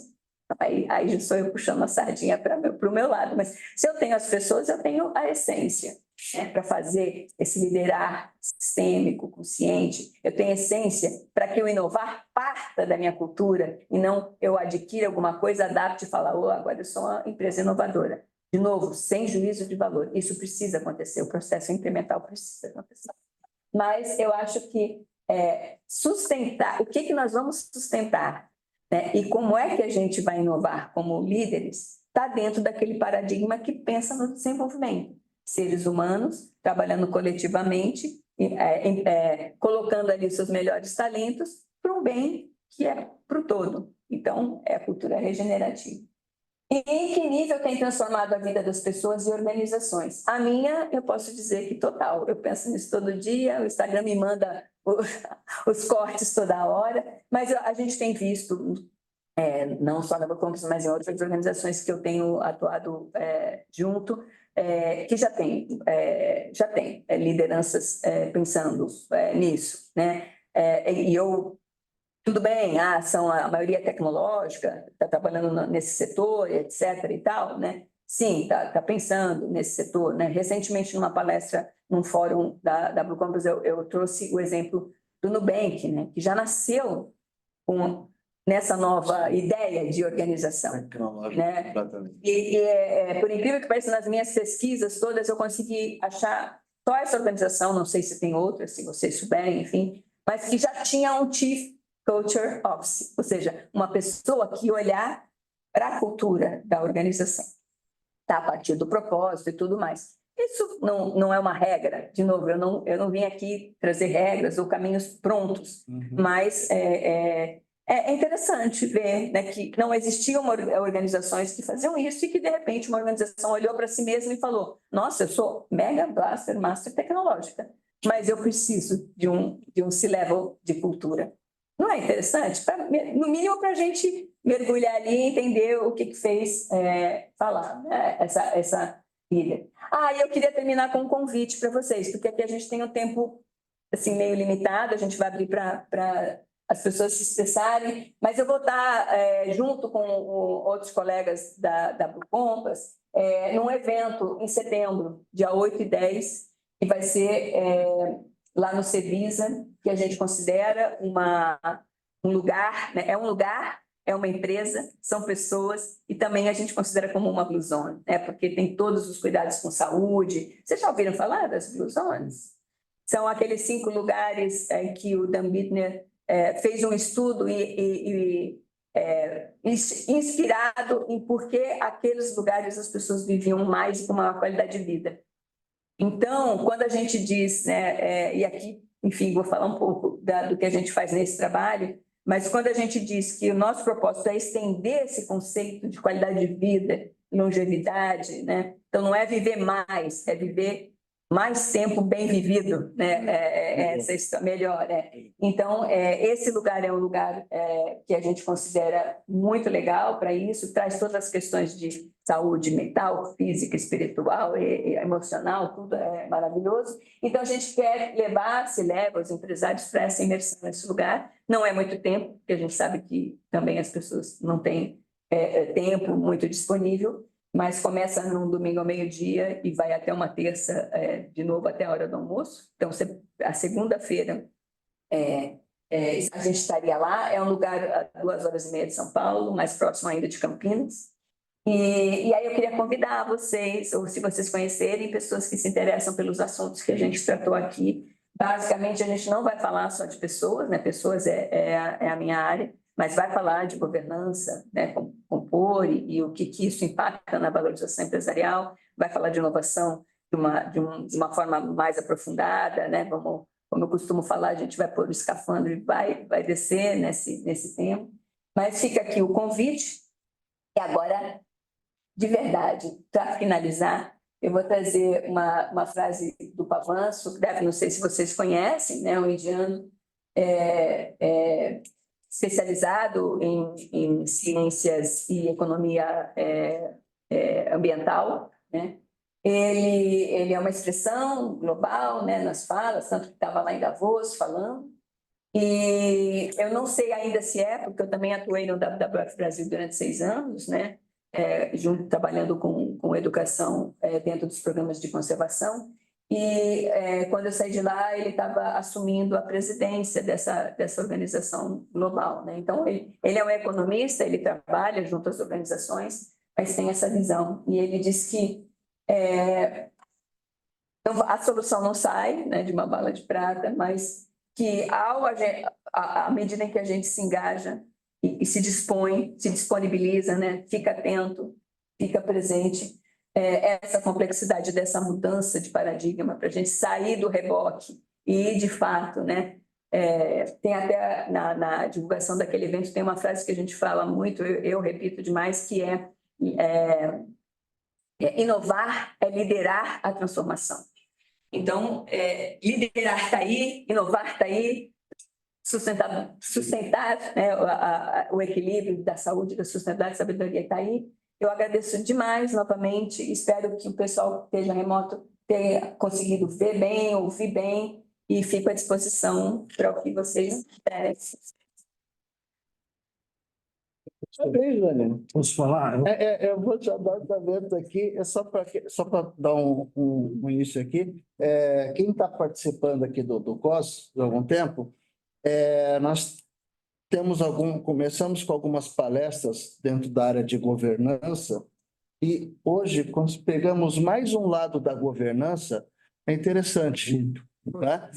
Aí já sou eu puxando a sardinha para o meu lado, mas se eu tenho as pessoas, eu tenho a essência, né, para fazer esse liderar sistêmico, consciente. Eu tenho essência para que o inovar parta da minha cultura e não eu adquira alguma coisa, adapte e fale, oh, agora eu sou uma empresa inovadora. De novo, sem juízo de valor. Isso precisa acontecer, o processo incremental precisa acontecer. Mas eu acho que sustentar, o que nós vamos sustentar, né? E como é que a gente vai inovar como líderes, está dentro daquele paradigma que pensa no desenvolvimento. Seres humanos, trabalhando coletivamente, colocando ali seus melhores talentos para um bem que é para o todo. Então, é a cultura regenerativa. E em que nível tem transformado a vida das pessoas e organizações? A minha, eu posso dizer que total. Eu penso nisso todo dia, o Instagram me manda os cortes toda hora, mas a gente tem visto, não só na Abracompos, mas em outras organizações que eu tenho atuado junto, que já tem lideranças pensando nisso, né? E eu tudo bem, são a maioria tecnológica, está trabalhando nesse setor, etc. e tal, né? Sim, está pensando nesse setor, né? Recentemente, numa palestra, num fórum da Blue Campus, eu trouxe o exemplo do Nubank, né? Que já nasceu nessa nova ideia de organização. Né? Por incrível que pareça, nas minhas pesquisas todas, eu consegui achar só essa organização, não sei se tem outras, se vocês souberem, enfim, mas que já tinha um Chief Culture Office, ou seja, uma pessoa que olhar para a cultura da organização, tá? A partir do propósito e tudo mais. Isso não é uma regra, de novo, eu não vim aqui trazer regras ou caminhos prontos, mas é interessante ver, né, que não existiam organizações que faziam isso e que, de repente, uma organização olhou para si mesma e falou, nossa, eu sou mega blaster master tecnológica, mas eu preciso de um C-level de cultura. Não é interessante? No mínimo para a gente mergulhar ali e entender o que fez falar, né? essa líder. E eu queria terminar com um convite para vocês, porque aqui a gente tem um tempo assim, meio limitado, a gente vai abrir para as pessoas se expressarem, mas eu vou estar junto com outros colegas da Blue Compass num evento em setembro, dia 8 e 10, que vai ser lá no Cevisa, que a gente considera um lugar, né? É uma empresa, são pessoas, e também a gente considera como uma Blue Zone, né? Porque tem todos os cuidados com saúde. Vocês já ouviram falar das Blue Zones? São aqueles 5 lugares que o Dan Bittner fez um estudo inspirado em por que aqueles lugares as pessoas viviam mais com maior qualidade de vida. Então, quando a gente diz, né, e aqui, enfim, vou falar um pouco do que a gente faz nesse trabalho, mas quando a gente diz que o nosso propósito é estender esse conceito de qualidade de vida, longevidade, né? Então, não é viver mais, é viver mais tempo bem vivido, né? Essa história, melhor. Então, esse lugar é um lugar que a gente considera muito legal para isso, traz todas as questões de saúde mental, física, espiritual e emocional, tudo é maravilhoso. Então, a gente quer leva os empresários para essa imersão nesse lugar. Não é muito tempo, porque a gente sabe que também as pessoas não têm tempo muito disponível, mas começa num domingo ao meio-dia e vai até uma terça, de novo até a hora do almoço. Então, a segunda-feira a gente estaria lá. É um lugar a 2h30 de São Paulo, mais próximo ainda de Campinas. E aí eu queria convidar vocês, ou se vocês conhecerem, pessoas que se interessam pelos assuntos que a gente tratou aqui. Basicamente, a gente não vai falar só de pessoas, né? Pessoas é a minha área, mas vai falar de governança, né? Compor e o que isso impacta na valorização empresarial, vai falar de inovação de uma forma mais aprofundada, né? Como eu costumo falar, a gente vai pôr o escafandro e vai descer nesse tema. Mas fica aqui o convite. E agora, de verdade, para finalizar, eu vou trazer uma frase do Pavanso, que não sei se vocês conhecem, né? Um indiano especializado em ciências e economia ambiental, né? Ele é uma expressão global, né, nas falas, tanto que estava lá em Davos falando. E eu não sei ainda se porque eu também atuei no WWF Brasil durante 6 anos, né? Trabalhando com educação dentro dos programas de conservação. E quando eu saí de lá, ele estava assumindo a presidência dessa organização global, né? Então, ele é um economista, ele trabalha junto às organizações, mas tem essa visão. E ele diz que a solução não sai, né, de uma bala de prata, mas que à medida em que a gente se engaja e se disponibiliza, né, fica atento, fica presente, essa complexidade dessa mudança de paradigma para a gente sair do reboque e, de fato, né, tem até na divulgação daquele evento, tem uma frase que a gente fala muito, eu repito demais, que inovar é liderar a transformação. Então, liderar está aí, inovar está aí, sustentar né, o equilíbrio da saúde, da sustentabilidade, da sabedoria está aí. Eu agradeço demais novamente, espero que o pessoal que esteja remoto tenha conseguido ver bem, ouvir bem, e fico à disposição para o que vocês quiserem. Bem, Jânio. Posso falar? Eu vou te dar o evento aqui, só para dar um início aqui. Quem está participando aqui do COS há algum tempo, nós começamos com algumas palestras dentro da área de governança, e hoje, quando pegamos mais um lado da governança, é interessante, né?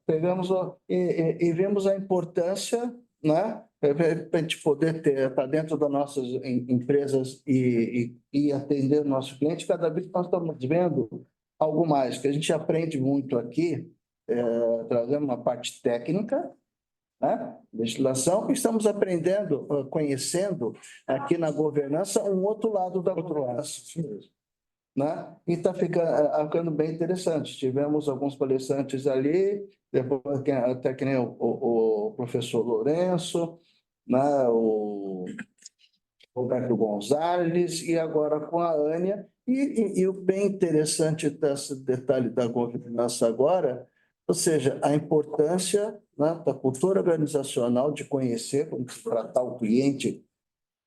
Pegamos e vemos a importância, né? Para a gente poder estar dentro das nossas empresas e atender o nosso cliente. Cada vez nós estamos vendo algo mais, que a gente aprende muito aqui, trazendo uma parte técnica, né? Legislação, e estamos aprendendo, conhecendo aqui na governança um outro lado da governança, né? E está ficando bem interessante. Tivemos alguns palestrantes ali, depois até que nem o professor Lourenço, né? O Roberto Gonzalez, e agora com a Ânia. E o bem interessante desse detalhe da governança agora, ou seja, a importância, né, da cultura organizacional, de conhecer, como tratar o cliente,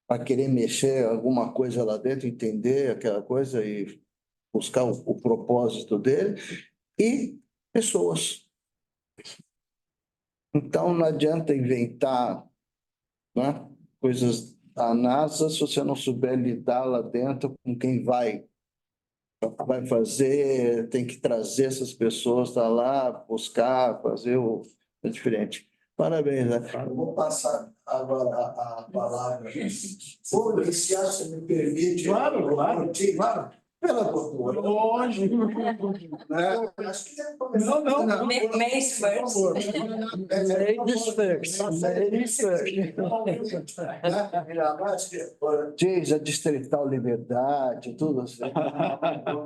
para querer mexer alguma coisa lá dentro, entender aquela coisa e buscar o propósito dele, e pessoas. Então, não adianta inventar, né, coisas da NASA se você não souber lidar lá dentro com quem vai fazer, tem que trazer essas pessoas para lá, buscar, fazer é diferente. Parabéns, né? Eu vou passar agora a palavra. Vou iniciar, se me permite. Claro. Pela doutora. Lógico. Acho que deve começar. Não. Mês first. Diz a Distrital Liberdade, tudo assim.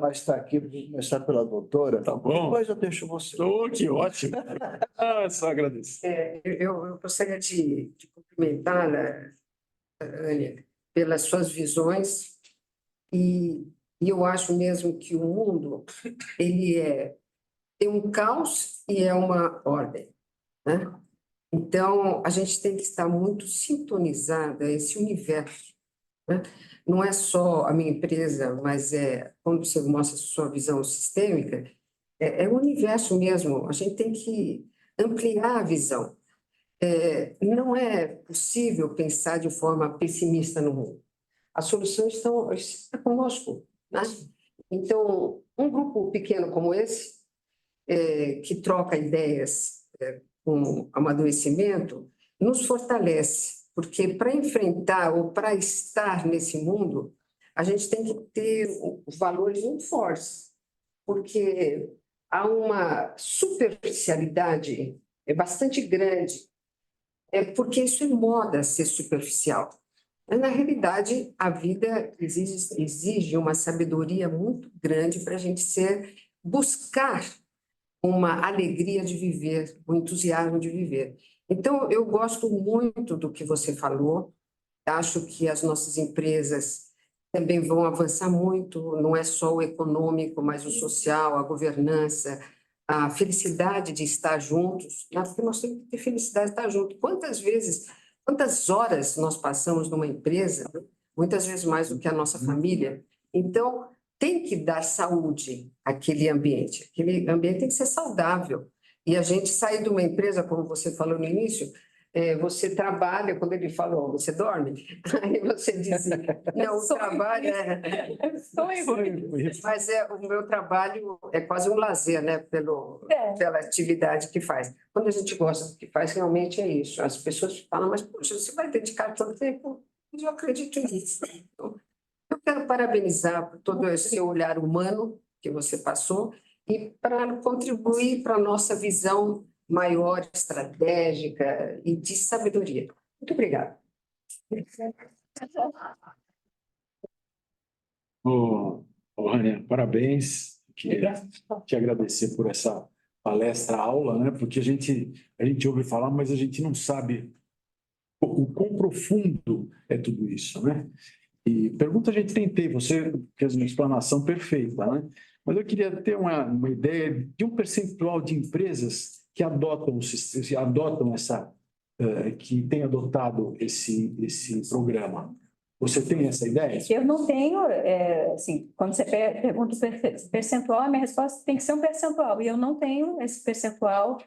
Mas está aqui, vou começar pela doutora. Tá bom. Depois eu deixo você. Que ótimo. Só agradeço. Eu gostaria de cumprimentá-la, Ânia, pelas suas visões, e eu acho mesmo que o mundo ele tem um caos e é uma ordem, né? Então, a gente tem que estar muito sintonizada a esse universo, né? Não é só a minha empresa, mas quando você mostra a sua visão sistêmica, é o universo mesmo. A gente tem que ampliar a visão. Não é possível pensar de forma pessimista no mundo. As soluções estão conosco, né? Então, um grupo pequeno como esse, que troca ideias com amadurecimento, nos fortalece, porque para enfrentar ou para estar nesse mundo, a gente tem que ter valores muito fortes, porque há uma superficialidade bastante grande, porque isso é moda ser superficial. Mas, na realidade, a vida exige uma sabedoria muito grande para a gente buscar uma alegria de viver, um entusiasmo de viver. Então, eu gosto muito do que você falou, acho que as nossas empresas também vão avançar muito, não é só o econômico, mas o social, a governança, a felicidade de estar juntos, né? Porque nós temos que ter felicidade de estar juntos. Quantas horas nós passamos numa empresa, muitas vezes mais do que a nossa família. Então, tem que dar saúde àquele ambiente. Aquele ambiente tem que ser saudável. E a gente sair de uma empresa, como você falou no início, você trabalha, quando ele falou, você dorme? Aí você diz, não, o trabalho mas o meu trabalho é quase um lazer, né? Pela atividade que faz. Quando a gente gosta do que faz, realmente é isso. As pessoas falam, mas, poxa, você vai dedicar tanto tempo? Eu acredito nisso. Então, eu quero parabenizar por todo esse olhar humano que você passou e para contribuir para a nossa visão maior, estratégica e de sabedoria. Muito obrigada. Rania, parabéns. Queria te agradecer por essa palestra-aula, né? Porque a gente ouve falar, mas a gente não sabe o quão profundo é tudo isso, né? E pergunta a gente tentei, você fez uma explanação perfeita, né? Mas eu queria ter uma ideia de um percentual de empresas que adotam que têm adotado esse programa. Você tem essa ideia? Eu não tenho, assim, quando você pergunta o percentual, a minha resposta tem que ser um percentual, e eu não tenho esse percentual.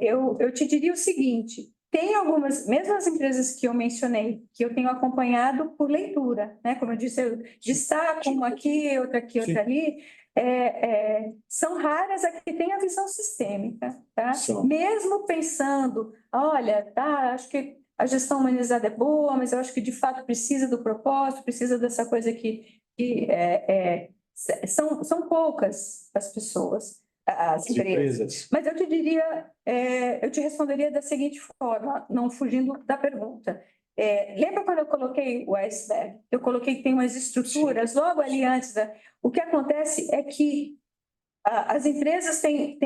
Eu te diria o seguinte: tem algumas, mesmo as empresas que eu mencionei, que eu tenho acompanhado por leitura, né? Como eu disse, eu destaco uma aqui, outra ali, são raras as que têm a visão sistêmica, tá? Mesmo pensando, olha, tá, acho que a gestão humanizada é boa, mas eu acho que de fato precisa do propósito, precisa dessa coisa são poucas as pessoas, as empresas. Mas eu te diria, eu te responderia da seguinte forma, não fugindo da pergunta. Lembra quando eu coloquei o iceberg? Eu coloquei que tem umas estruturas logo ali antes. O que acontece é que as empresas têm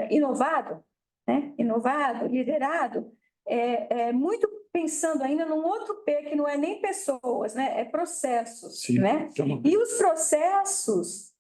inovado, né? Inovado, liderado, muito pensando ainda num outro P, que não é nem pessoas, né? É processos. Sim, né? E os processos,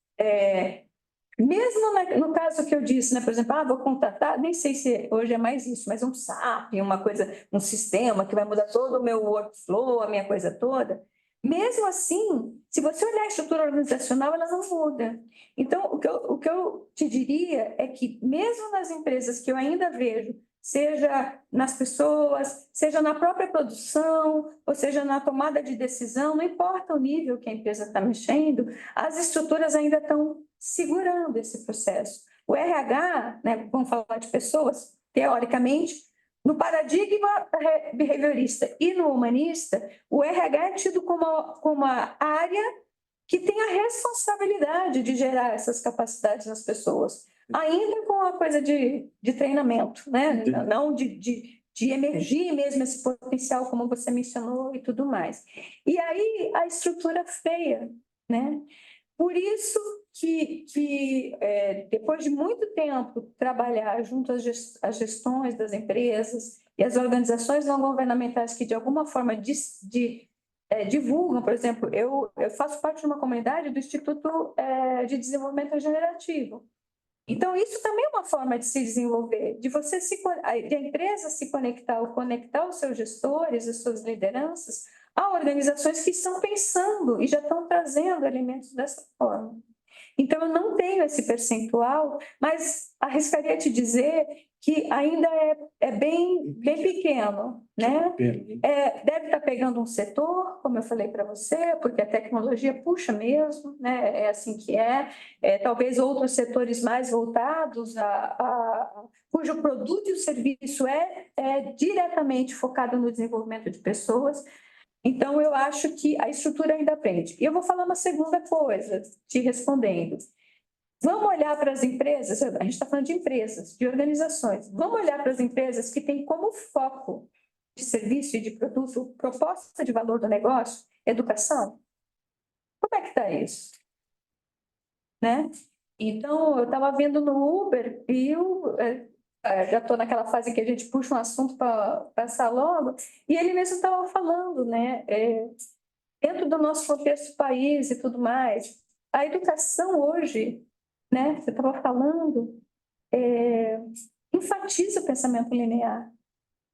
mesmo no caso que eu disse, né? Por exemplo, vou contratar, nem sei se hoje é mais isso, mas um SAP, uma coisa, um sistema que vai mudar todo o meu workflow, a minha coisa toda. Mesmo assim, se você olhar a estrutura organizacional, ela não muda. Então, o que eu te diria é que, mesmo nas empresas que eu ainda vejo, seja nas pessoas, seja na própria produção, ou seja na tomada de decisão, não importa o nível que a empresa está mexendo, as estruturas ainda estão segurando esse processo. O RH, né, vamos falar de pessoas, teoricamente, no paradigma behaviorista e no humanista, o RH é tido como a área que tem a responsabilidade de gerar essas capacidades nas pessoas, ainda com a coisa de treinamento, né? Não de emergir mesmo esse potencial, como você mencionou, e tudo mais. E aí a estrutura feia, né? Por isso que depois de muito tempo trabalhar junto às gestões das empresas e as organizações não governamentais que de alguma forma divulgam, por exemplo, eu faço parte de uma comunidade do Instituto de Desenvolvimento Regenerativo. Então, isso também é uma forma de se desenvolver, de a empresa se conectar, ou conectar os seus gestores, as suas lideranças, a organizações que estão pensando e já estão trazendo elementos dessa forma. Então, eu não tenho esse percentual, mas arriscaria te dizer que ainda é bem pequeno, né? Deve estar pegando um setor, como eu falei para você, porque a tecnologia puxa mesmo, né? É assim que talvez outros setores mais voltados cujo produto e o serviço é diretamente focado no desenvolvimento de pessoas. Então, eu acho que a estrutura ainda aprende. E eu vou falar uma segunda coisa, te respondendo. Vamos olhar para as empresas, a gente está falando de empresas, de organizações. Vamos olhar para as empresas que têm como foco de serviço e de produto, proposta de valor do negócio, educação. Como é que está isso? Né? Então, eu estava vendo no Uber e já estou naquela fase que a gente puxa um assunto para passar logo, e ele mesmo estava falando, né? Dentro do nosso contexto país e tudo mais, a educação hoje, né? Você estava falando, enfatiza o pensamento linear,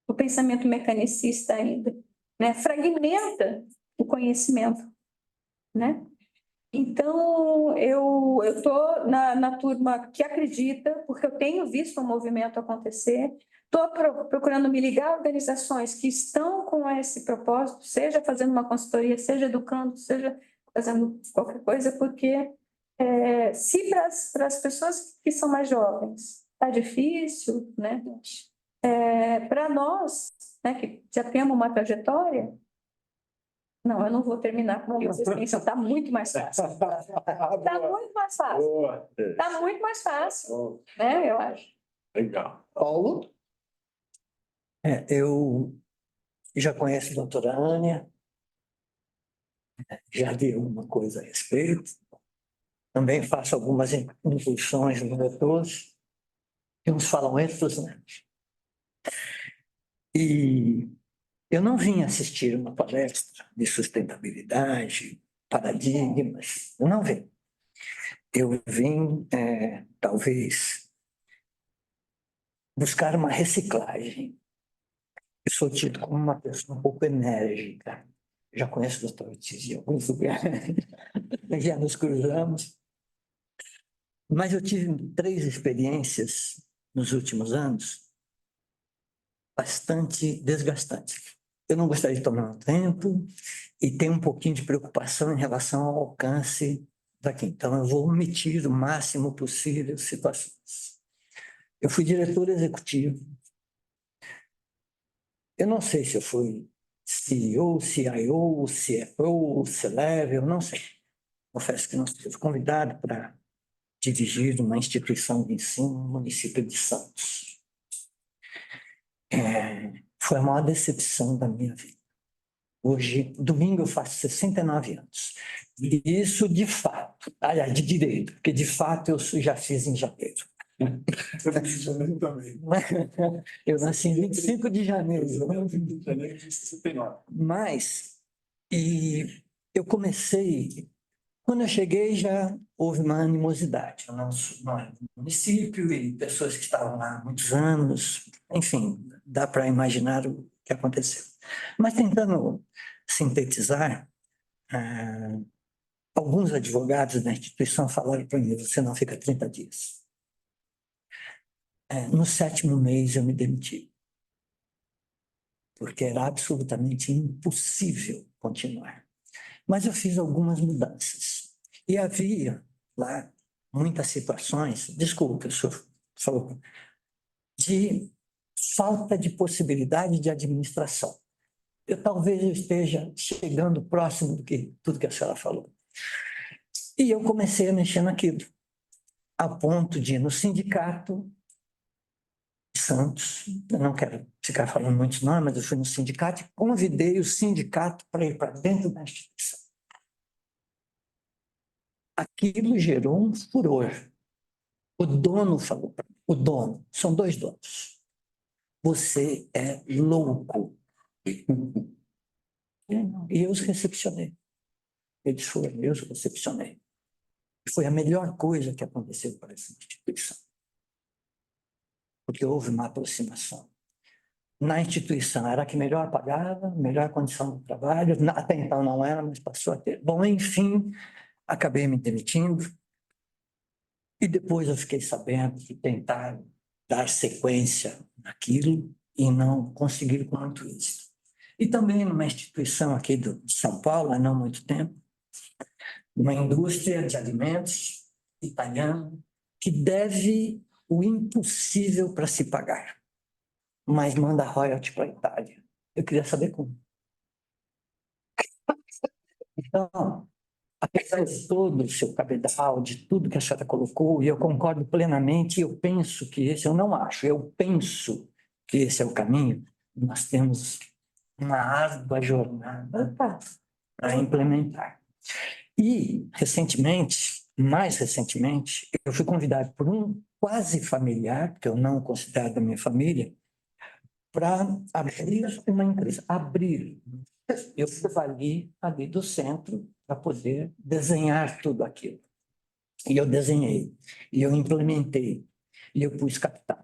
o pensamento mecanicista ainda, né? Fragmenta o conhecimento, né? Então, eu estou na turma que acredita, porque eu tenho visto um movimento acontecer, estou procurando me ligar a organizações que estão com esse propósito, seja fazendo uma consultoria, seja educando, seja fazendo qualquer coisa, porque se para as pessoas que são mais jovens está difícil, né? Para nós, né, que já temos uma trajetória, não, eu não vou terminar com a extensão, está muito mais fácil. Está muito mais fácil. Está muito mais fácil, né, eu acho. Legal. Paulo? Eu já conheço a doutora Ânia, já li alguma coisa a respeito. Também faço algumas intuições no doutores, e uns falam estos, né? E eu não vim assistir uma palestra de sustentabilidade, paradigmas, eu não vim. Eu vim, talvez, buscar uma reciclagem. Eu sou tido como uma pessoa um pouco enérgica. Já conheço o doutor Ortiz de alguns lugares, já nos cruzamos. Mas eu tive 3 experiências nos últimos anos bastante desgastantes. Eu não gostaria de tomar um tempo e tenho um pouquinho de preocupação em relação ao alcance daqui. Então, eu vou omitir o máximo possível situações. Eu fui diretor executivo. Eu não sei se eu fui CEO, CIO, CFO, C-Level, não sei. Confesso que não sei. Fui convidado para dirigir uma instituição de ensino no município de Santos. Foi a maior decepção da minha vida. Hoje, domingo, eu faço 69 anos. E isso, de fato, aliás, de direito, porque de fato eu já fiz em janeiro. Eu nasci em janeiro também. Eu nasci em 25 de janeiro. Em janeiro de 69. Mas, e eu comecei, quando eu cheguei já houve uma animosidade. Eu não sou do município e pessoas que estavam lá há muitos anos, enfim, dá para imaginar o que aconteceu. Mas tentando sintetizar, alguns advogados da instituição falaram para mim, você não fica 30 dias. No 7º mês eu me demiti, porque era absolutamente impossível continuar. Mas eu fiz algumas mudanças. E havia lá muitas situações, desculpe, o senhor falou, de falta de possibilidade de administração. Talvez eu esteja chegando próximo do que tudo que a senhora falou. E eu comecei a mexer naquilo, a ponto de, no sindicato de Santos, eu não quero ficar falando muitos nomes, mas eu fui no sindicato e convidei o sindicato para ir para dentro da instituição. Aquilo gerou um furor. O dono falou para mim, o dono, são 2 donos. Você é louco. E eu os recepcionei. Eles foram, eu os recepcionei. Foi a melhor coisa que aconteceu para essa instituição. Porque houve uma aproximação. Na instituição era a que melhor pagava, melhor condição de trabalho, até então não era, mas passou a ter. Bom, enfim, acabei me demitindo. E depois eu fiquei sabendo que tentaram dar sequência naquilo e não conseguir com muito êxito. E também numa instituição aqui de São Paulo, há não muito tempo, uma indústria de alimentos italiana que deve o impossível para se pagar, mas manda royalty para a Itália. Eu queria saber como. Então, apesar de todo o seu cabedal, de tudo que a senhora colocou, e eu concordo plenamente, eu penso que esse, eu não acho, eu penso que esse é o caminho, nós temos uma árdua jornada para implementar. E, recentemente, mais recentemente, eu fui convidado por um quase familiar, que eu não considero da minha família, para abrir uma empresa. Abrir. Eu fui ali do centro para poder desenhar tudo aquilo. E eu desenhei, e eu implementei, e eu pus capital.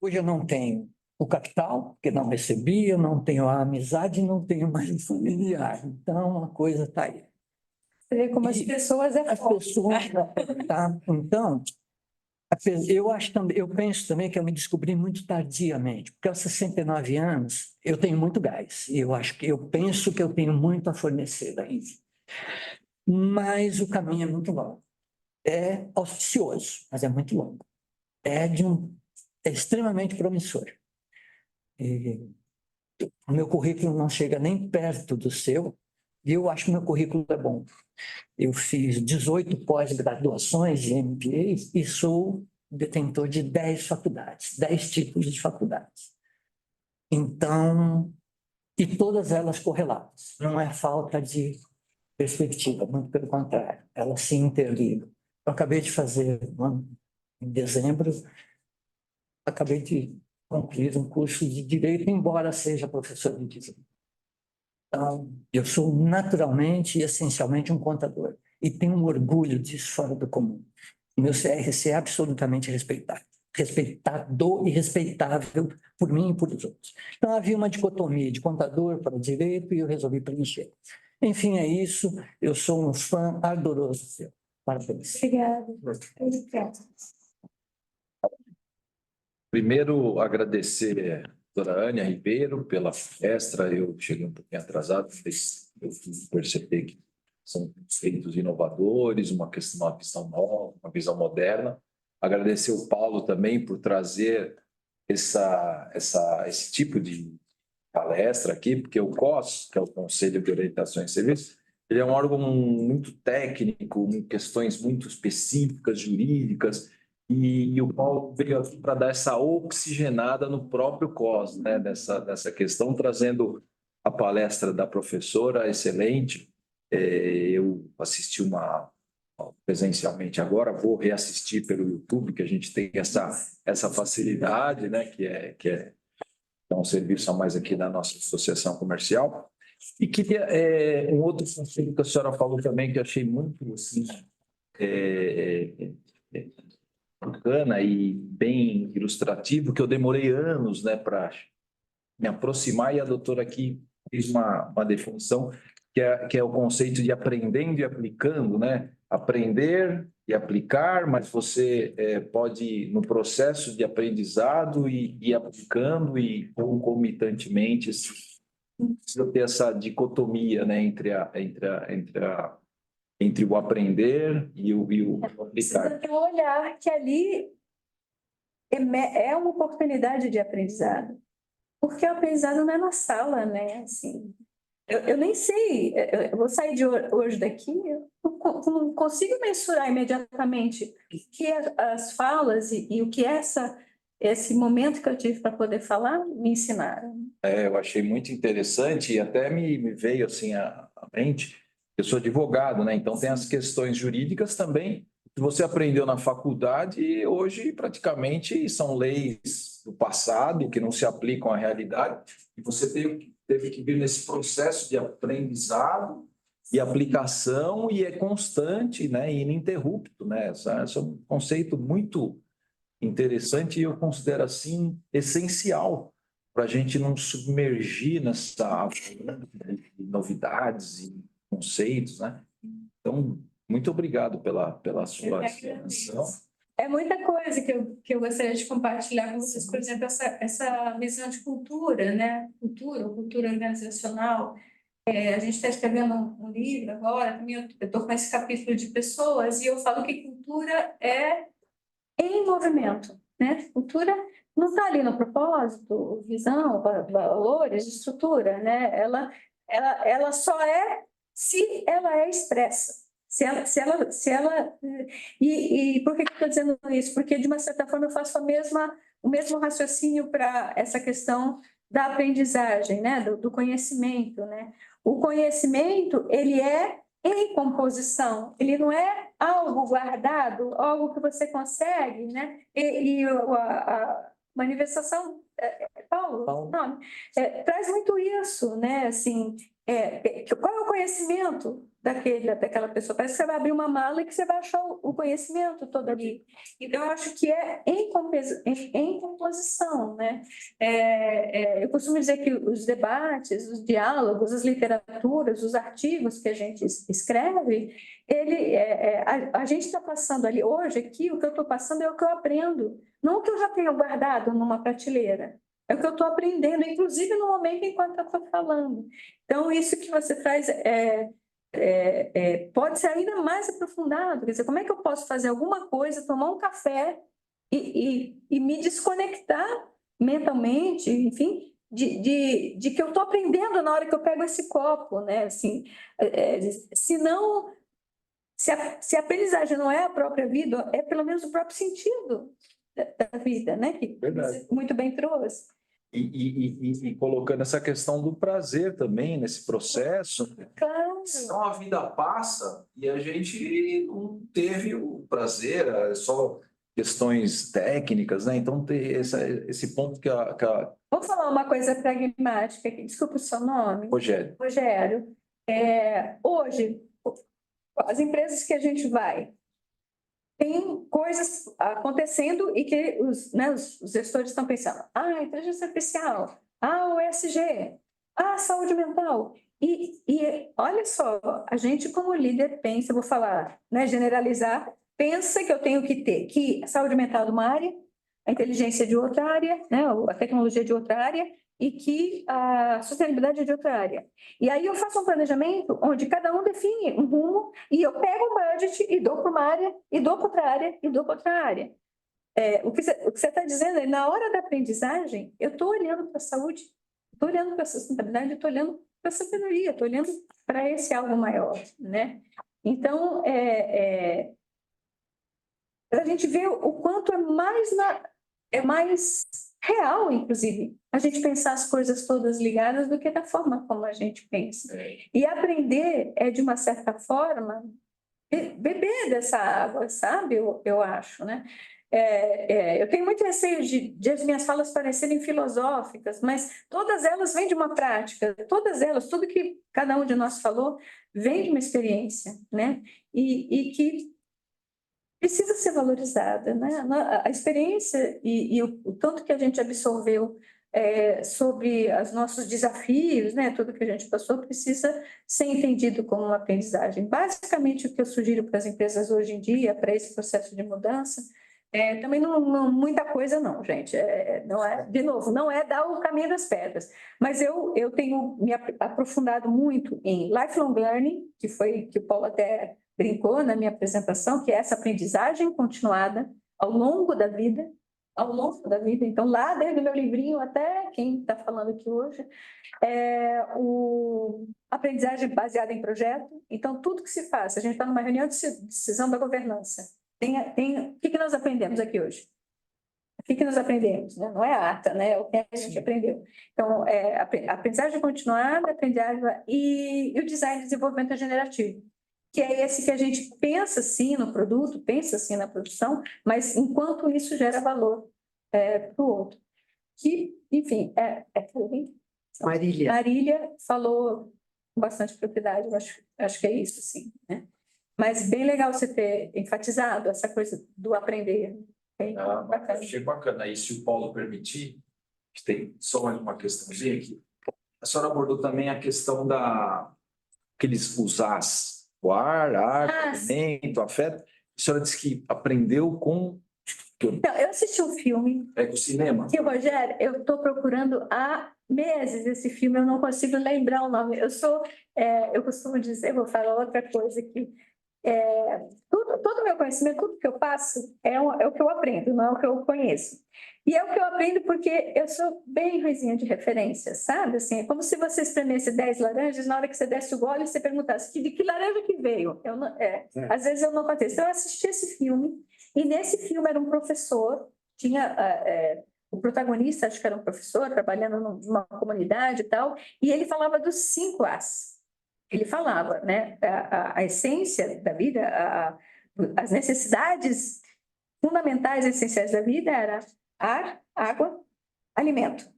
Hoje eu não tenho o capital, porque não recebi, eu não tenho a amizade, não tenho mais o familiar. Então, a coisa está aí. Você vê como as pessoas é As forte. pessoas, tá? Então, eu acho também, eu penso também que eu me descobri muito tardiamente, porque aos 69 anos eu tenho muito gás, e eu penso que eu tenho muito a fornecer ainda. Mas o caminho é muito longo. É auspicioso, mas é muito longo. É extremamente promissor. E o meu currículo não chega nem perto do seu, e eu acho que o meu currículo é bom. Eu fiz 18 pós-graduações de MBA e sou detentor de 10 faculdades, 10 tipos de faculdades. Então, e todas elas correlatas. Não é falta de perspectiva, muito pelo contrário, elas se interligam. Eu acabei de fazer, em dezembro, acabei de concluir um curso de Direito, embora seja professor de Direito. Então, eu sou naturalmente e essencialmente um contador. E tenho um orgulho disso fora do comum. O meu CRC é absolutamente respeitado e respeitável por mim e por os outros. Então, havia uma dicotomia de contador para direito e eu resolvi preencher. Enfim, é isso. Eu sou um fã ardoroso seu. Parabéns. Obrigada. Obrigada. Primeiro, agradecer a doutora Ania Ribeiro pela palestra. Eu cheguei um pouquinho atrasado, mas eu fui perceber que são conceitos inovadores, uma visão nova, uma visão moderna. Agradecer o Paulo também por trazer esse tipo de palestra aqui, porque o COS, que é o Conselho de Orientação em Serviços, ele é um órgão muito técnico, com questões muito específicas, jurídicas, e o Paulo veio aqui para dar essa oxigenada no próprio COS, né, dessa questão, trazendo a palestra da professora, excelente. Eu assisti presencialmente agora, vou reassistir pelo YouTube, que a gente tem essa facilidade, né, que é um serviço a mais aqui da nossa associação comercial. E queria um outro conselho que a senhora falou também, que eu achei muito assim, bacana e bem ilustrativo, que eu demorei anos, né, para me aproximar, e a doutora aqui fez uma definição que é o conceito de aprendendo e aplicando, né? Aprender e aplicar, mas você pode, no processo de aprendizado, e aplicando e concomitantemente, precisa ter essa dicotomia, né, entre o aprender e o aplicar. Precisa ter um olhar que ali é uma oportunidade de aprendizado. Porque o aprendizado não é na sala, né? Assim, eu nem sei, eu vou sair de hoje daqui, eu não consigo mensurar imediatamente o que as falas e o que esse momento que eu tive para poder falar me ensinaram. Eu achei muito interessante e até me veio assim à mente. Eu sou advogado, né? Então tem as questões jurídicas também que você aprendeu na faculdade e hoje praticamente são leis do passado que não se aplicam à realidade, e você teve que vir nesse processo de aprendizado e aplicação, e é constante, né? E ininterrupto, né? Esse é um conceito muito interessante e eu considero assim essencial para a gente não submergir nessa novidades e conceitos, né? Então, muito obrigado pela sua explanação. É muita coisa que eu gostaria de compartilhar com vocês, por exemplo, essa visão de cultura, né? Cultura organizacional. A gente está escrevendo um livro agora, também eu estou com esse capítulo de pessoas, e eu falo que cultura é em movimento, né? Cultura não está ali no propósito, visão, valores, estrutura, né? Ela só é se ela é expressa. Se ela e por que que eu estou dizendo isso? Porque, de uma certa forma, eu faço o mesmo raciocínio para essa questão da aprendizagem, né? Do conhecimento, né? O conhecimento, ele é em composição, ele não é algo guardado, algo que você consegue, né? A manifestação, Paulo, não, traz muito isso, né? Assim, qual é o conhecimento daquela pessoa? Parece que você vai abrir uma mala e que você vai achar o conhecimento todo ali. Então, eu acho que é em composição, né? Eu costumo dizer que os debates, os diálogos, as literaturas, os artigos que a gente escreve, a gente está passando ali hoje aqui, o que eu estou passando é o que eu aprendo, não o que eu já tenho guardado numa prateleira. É o que eu estou aprendendo, inclusive no momento enquanto eu estou falando. Então, isso que você traz pode ser ainda mais aprofundado. Quer dizer, como é que eu posso fazer alguma coisa, tomar um café e me desconectar mentalmente, enfim, de que eu estou aprendendo na hora que eu pego esse copo, né? Assim, se a aprendizagem não é a própria vida, é pelo menos o próprio sentido da vida, né? Que Verdade. você muito bem trouxe. E colocando essa questão do prazer também nesse processo, Claro. senão a vida passa e a gente não teve o prazer, é só questões técnicas, né? Então, ter esse ponto que a Vou falar uma coisa pragmática aqui, desculpa o seu nome. Rogério, Rogério, hoje, as empresas que a gente vai, tem coisas acontecendo e que os gestores estão pensando, inteligência artificial, o ESG, saúde mental. E olha só, a gente como líder pensa, vou falar, né, generalizar, pensa que eu tenho que ter que a saúde mental de uma área, a inteligência de outra área, né, a tecnologia de outra área, e que a sustentabilidade é de outra área. E aí eu faço um planejamento onde cada um define um rumo e eu pego o budget e dou para uma área, e dou para outra área, e dou para outra área. O que você está dizendo é, na hora da aprendizagem, eu estou olhando para a saúde, estou olhando para a sustentabilidade, estou olhando para a sabedoria, estou olhando para esse algo maior, né? Então, a gente vê o quanto é mais real, inclusive, a gente pensar as coisas todas ligadas do que da forma como a gente pensa. E aprender de uma certa forma, beber dessa água, sabe? Eu acho, né? Eu tenho muito receio de as minhas falas parecerem filosóficas, mas todas elas vêm de uma prática, todas elas, tudo que cada um de nós falou, vem de uma experiência, né? E que precisa ser valorizada, né? A experiência e o tanto que a gente absorveu sobre os nossos desafios, né? Tudo que a gente passou precisa ser entendido como uma aprendizagem. Basicamente, o que eu sugiro para as empresas hoje em dia, para esse processo de mudança, também não muita coisa não, gente. Não é, de novo, não é dar o caminho das pedras, mas eu tenho me aprofundado muito em lifelong learning, que foi que o Paulo até brincou na minha apresentação, que é essa aprendizagem continuada ao longo da vida, então lá desde o meu livrinho até quem está falando aqui hoje, aprendizagem baseada em projeto. Então tudo que se faz, a gente está numa reunião de decisão da governança, o que nós aprendemos aqui hoje? O que nós aprendemos? Né? Não é a ata, né? É o que a gente aprendeu. Então, aprendizagem continuada, aprendizagem e o design de desenvolvimento generativo, que é esse que a gente pensa sim no produto, pensa sim na produção, mas enquanto isso gera valor para o outro. Que, enfim, Marília falou com bastante propriedade, eu acho que é isso, sim, né? Mas bem legal você ter enfatizado essa coisa do aprender. Bacana. Achei bacana. Aí, se o Paulo permitir, tem só mais uma questãozinha aqui. A senhora abordou também a questão os as, o ar, a arte, o alimento, o afeto. A senhora disse que aprendeu com Então, eu assisti um filme É com o cinema. que, Rogério, eu estou procurando há meses esse filme, eu não consigo lembrar o nome. Eu costumo dizer, vou falar outra coisa aqui. Todo o meu conhecimento, tudo que eu faço é o que eu aprendo, não é o que eu conheço. E é o que eu aprendo porque eu sou bem ruinzinha de referência, sabe? Assim, é como se você espremesse 10 laranjas, na hora que você desse o gole, você perguntasse de que laranja que veio. Às vezes eu não contesto. Então, eu assisti esse filme, e nesse filme era um professor, o protagonista, acho que era um professor, trabalhando numa comunidade e tal, e ele falava dos 5 As. Ele falava, né, a essência da vida, as necessidades fundamentais, essenciais da vida era ar, água, alimento,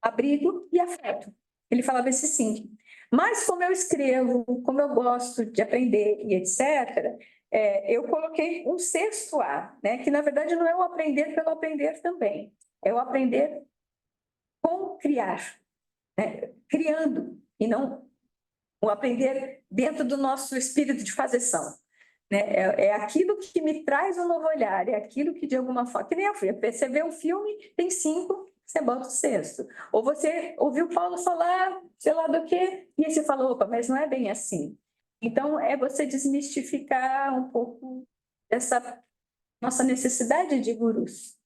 abrigo e afeto. Ele falava esses 5. Mas como eu escrevo, como eu gosto de aprender e etc., eu coloquei um 6º A, né, que na verdade não é o aprender pelo aprender também, é o aprender com criar, né, criando, e não o aprender dentro do nosso espírito de fazeção. Né? É aquilo que me traz um novo olhar, é aquilo que de alguma forma... Que nem a filha, você vê um filme, tem 5, você bota o 6º. Ou você ouviu Paulo falar, sei lá do quê, e aí você fala, opa, mas não é bem assim. Então, é você desmistificar um pouco essa nossa necessidade de gurus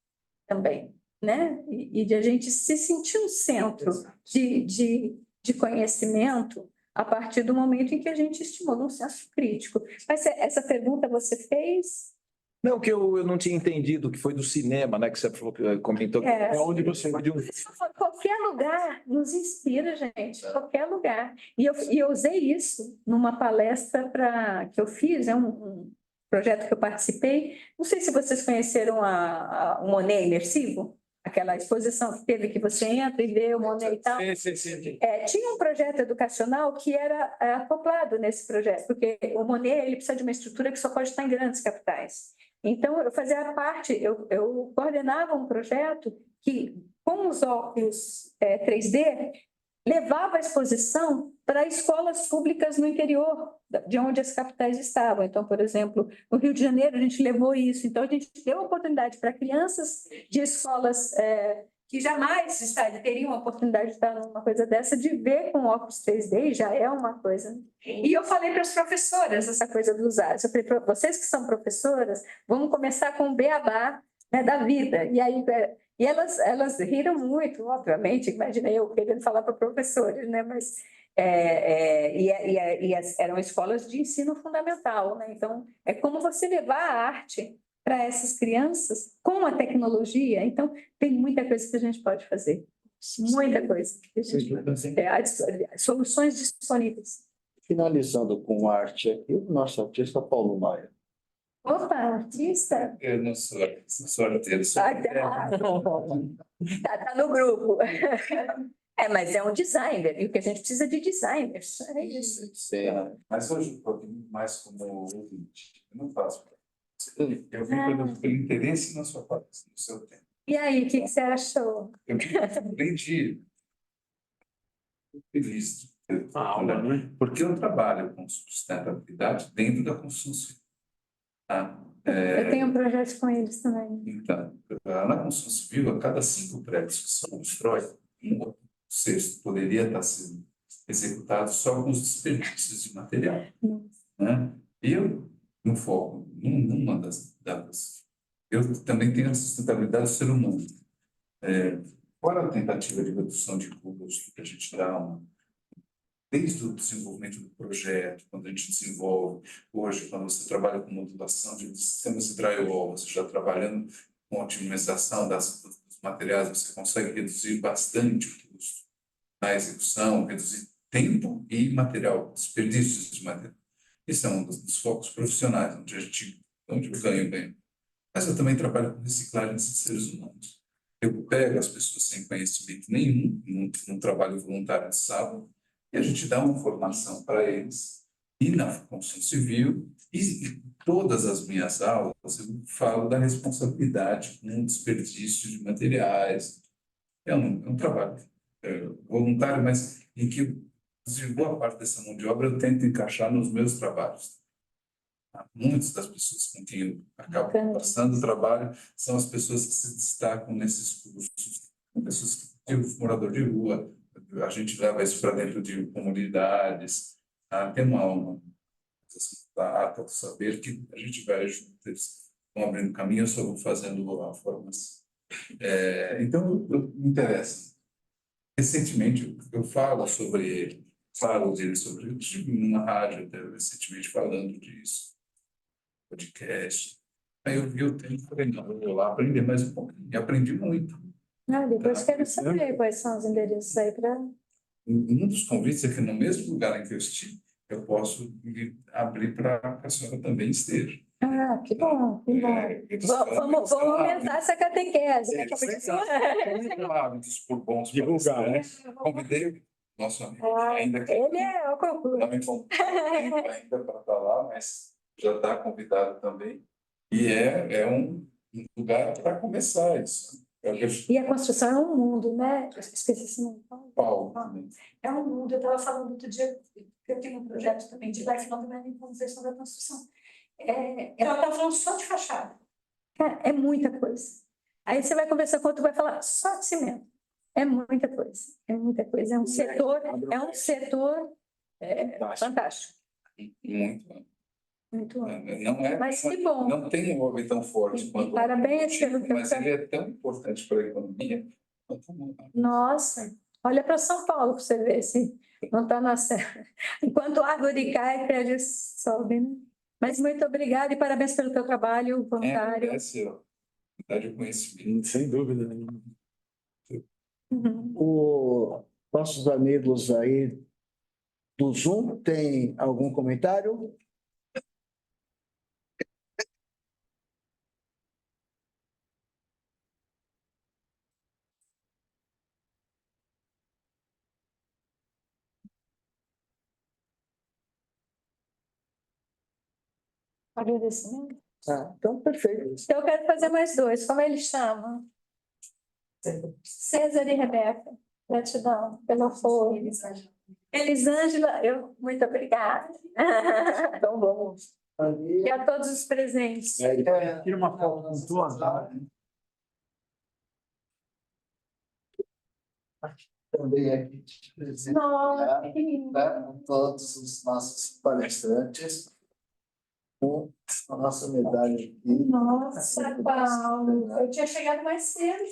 também, né? E de a gente se sentir um centro de conhecimento a partir do momento em que a gente estimula um senso crítico. Mas essa pergunta você fez? Não, que eu não tinha entendido, que foi do cinema, né? Que você falou, que comentou. É onde você vai de um. Qualquer lugar nos inspira, gente, qualquer lugar. E eu usei isso numa palestra que eu fiz, um projeto que eu participei. Não sei se vocês conheceram o Monet imersivo, aquela exposição que teve, que você entra e vê o Monet e tal. Sim. Tinha um projeto educacional que era acoplado nesse projeto, porque o Monet ele precisa de uma estrutura que só pode estar em grandes capitais. Então, eu fazia parte, eu coordenava um projeto que, com os óculos 3D, levava a exposição para escolas públicas no interior, de onde as capitais estavam. Então, por exemplo, no Rio de Janeiro, a gente levou isso. Então, a gente deu oportunidade para crianças de escolas que jamais teriam a oportunidade de estar numa coisa dessa, de ver com óculos 3D, já é uma coisa. E eu falei para as professoras essa coisa dos ares. Eu falei para vocês que são professoras, vamos começar com o beabá, né, da vida. E aí... E elas riram muito, obviamente, imagina eu querendo falar para professores, né? Mas eram escolas de ensino fundamental, né? Então, é como você levar a arte para essas crianças com a tecnologia. Então, tem muita coisa que a gente pode fazer, muita coisa que a gente pode fazer. Soluções disponíveis. Finalizando com arte aqui, o nosso artista Paulo Maia. Opa, artista? Eu não sou arteiro, sou Tá no grupo. Mas é um designer, e o que a gente precisa de designers. É isso. Mas hoje um pouquinho mais como ouvinte. Eu não faço. Eu vim pelo interesse na sua palestra, no seu tempo. E aí, o que você achou? Eu aprendi feliz. Aula, né? Porque eu trabalho com sustentabilidade dentro da construção civil. Tá? Eu tenho um projeto com eles também. Então, na construção civil, a cada 5 prédios que se constrói, um sexto poderia estar sendo executado só com os desperdícios de material. Né? E eu, no foco, numa das eu também tenho a sustentabilidade do ser humano. Fora a tentativa de redução de custos que a gente dá desde o desenvolvimento do projeto, quando a gente desenvolve, hoje, quando você trabalha com modulação de sistemas de drywall, você já trabalhando com otimização dos materiais, você consegue reduzir bastante o custo na execução, reduzir tempo e material, desperdícios de material. Esse é um dos focos profissionais, onde eu ganho bem. Mas eu também trabalho com reciclagem de seres humanos. Eu pego as pessoas sem conhecimento nenhum, num trabalho voluntário de sábado, e a gente dá uma formação para eles. E na construção civil, e todas as minhas aulas, eu falo da responsabilidade com o desperdício de materiais. É um trabalho voluntário, mas em que boa parte dessa mão de obra eu tento encaixar nos meus trabalhos. Muitas das pessoas com quem eu acabo Bacana. passando o trabalho são as pessoas que se destacam nesses cursos, pessoas que morador de rua. A gente leva isso para dentro de comunidades, tem uma da ata do saber que a gente vai junto, eles vão abrindo caminho, eu só vou fazendo a formação. Então, me interessa. Recentemente, eu falo dele sobre, eu estive numa rádio até recentemente falando disso, podcast. Aí eu vi o tempo e falei, não, eu vou lá aprender mais um pouquinho. E aprendi muito. Depois quero saber quais são os endereços aí para. Um dos convites é que no mesmo lugar em que eu estive, eu posso abrir para que a senhora também esteja. Que bom, que bom. Vamos aumentar essa catequese. Né? Hábitos por bons Divulgar, né? Convidei o nosso amigo, ainda que Ele é o concurso. não encontrou tempo ainda para estar lá, mas já está convidado também. E é um lugar para começar isso. E a construção é um mundo, né? Eu esqueci esse nome. Paulo. É um mundo. Eu estava falando outro dia que eu tenho um projeto também de lifelong learning com questão da construção. Ela está falando só de fachada. Cara, é muita coisa. Aí você vai conversar com outro, vai falar só de cimento. É muita coisa. É muita coisa. É um setor fantástico. Muito. Muito bom. Não Mas que bom. Não tem um lobby tão forte quanto Parabéns pelo teu mas ele é tão importante para a economia quanto Nossa, olha para São Paulo para você ver se não está na serra. Enquanto árvore cai, prédio sobe, né? Mas muito obrigada e parabéns pelo teu trabalho voluntário. de conhecimento. Sem dúvida nenhuma. Os nossos amigos aí do Zoom, tem algum comentário? Agradecimento. Então, perfeito. Então, eu quero fazer mais dois. Como eles chamam? César e Rebeca. Gratidão pelo apoio. Elisângela, muito obrigada. Então, vamos ali. E a todos os presentes. Tira uma foto com tua, tá? Também aqui te apresentar, Nossa, que lindo. né, todos os nossos palestrantes com a nossa medalha aqui. Nossa, Paulo. Eu tinha chegado mais cedo.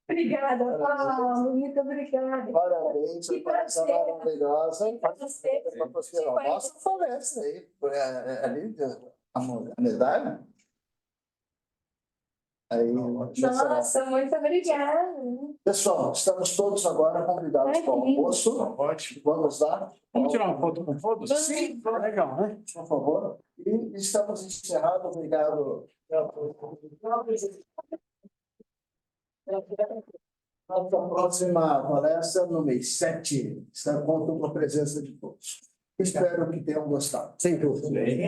Obrigada, Paulo. Muito obrigada. Parabéns, Que uma palestra prazer. maravilhosa. Pra você. Nossa palestra aí, ali, a medalha. Aí, já será. Nossa, muito obrigada. Pessoal, estamos todos agora convidados para o almoço. Ótimo. Vamos lá? Vamos tirar uma foto com todos? Sim. Legal, né? Por favor. E estamos encerrados. Obrigado. Nossa próxima palestra no mês 7. Conto com a presença de todos. Espero que tenham gostado. Sem dúvida.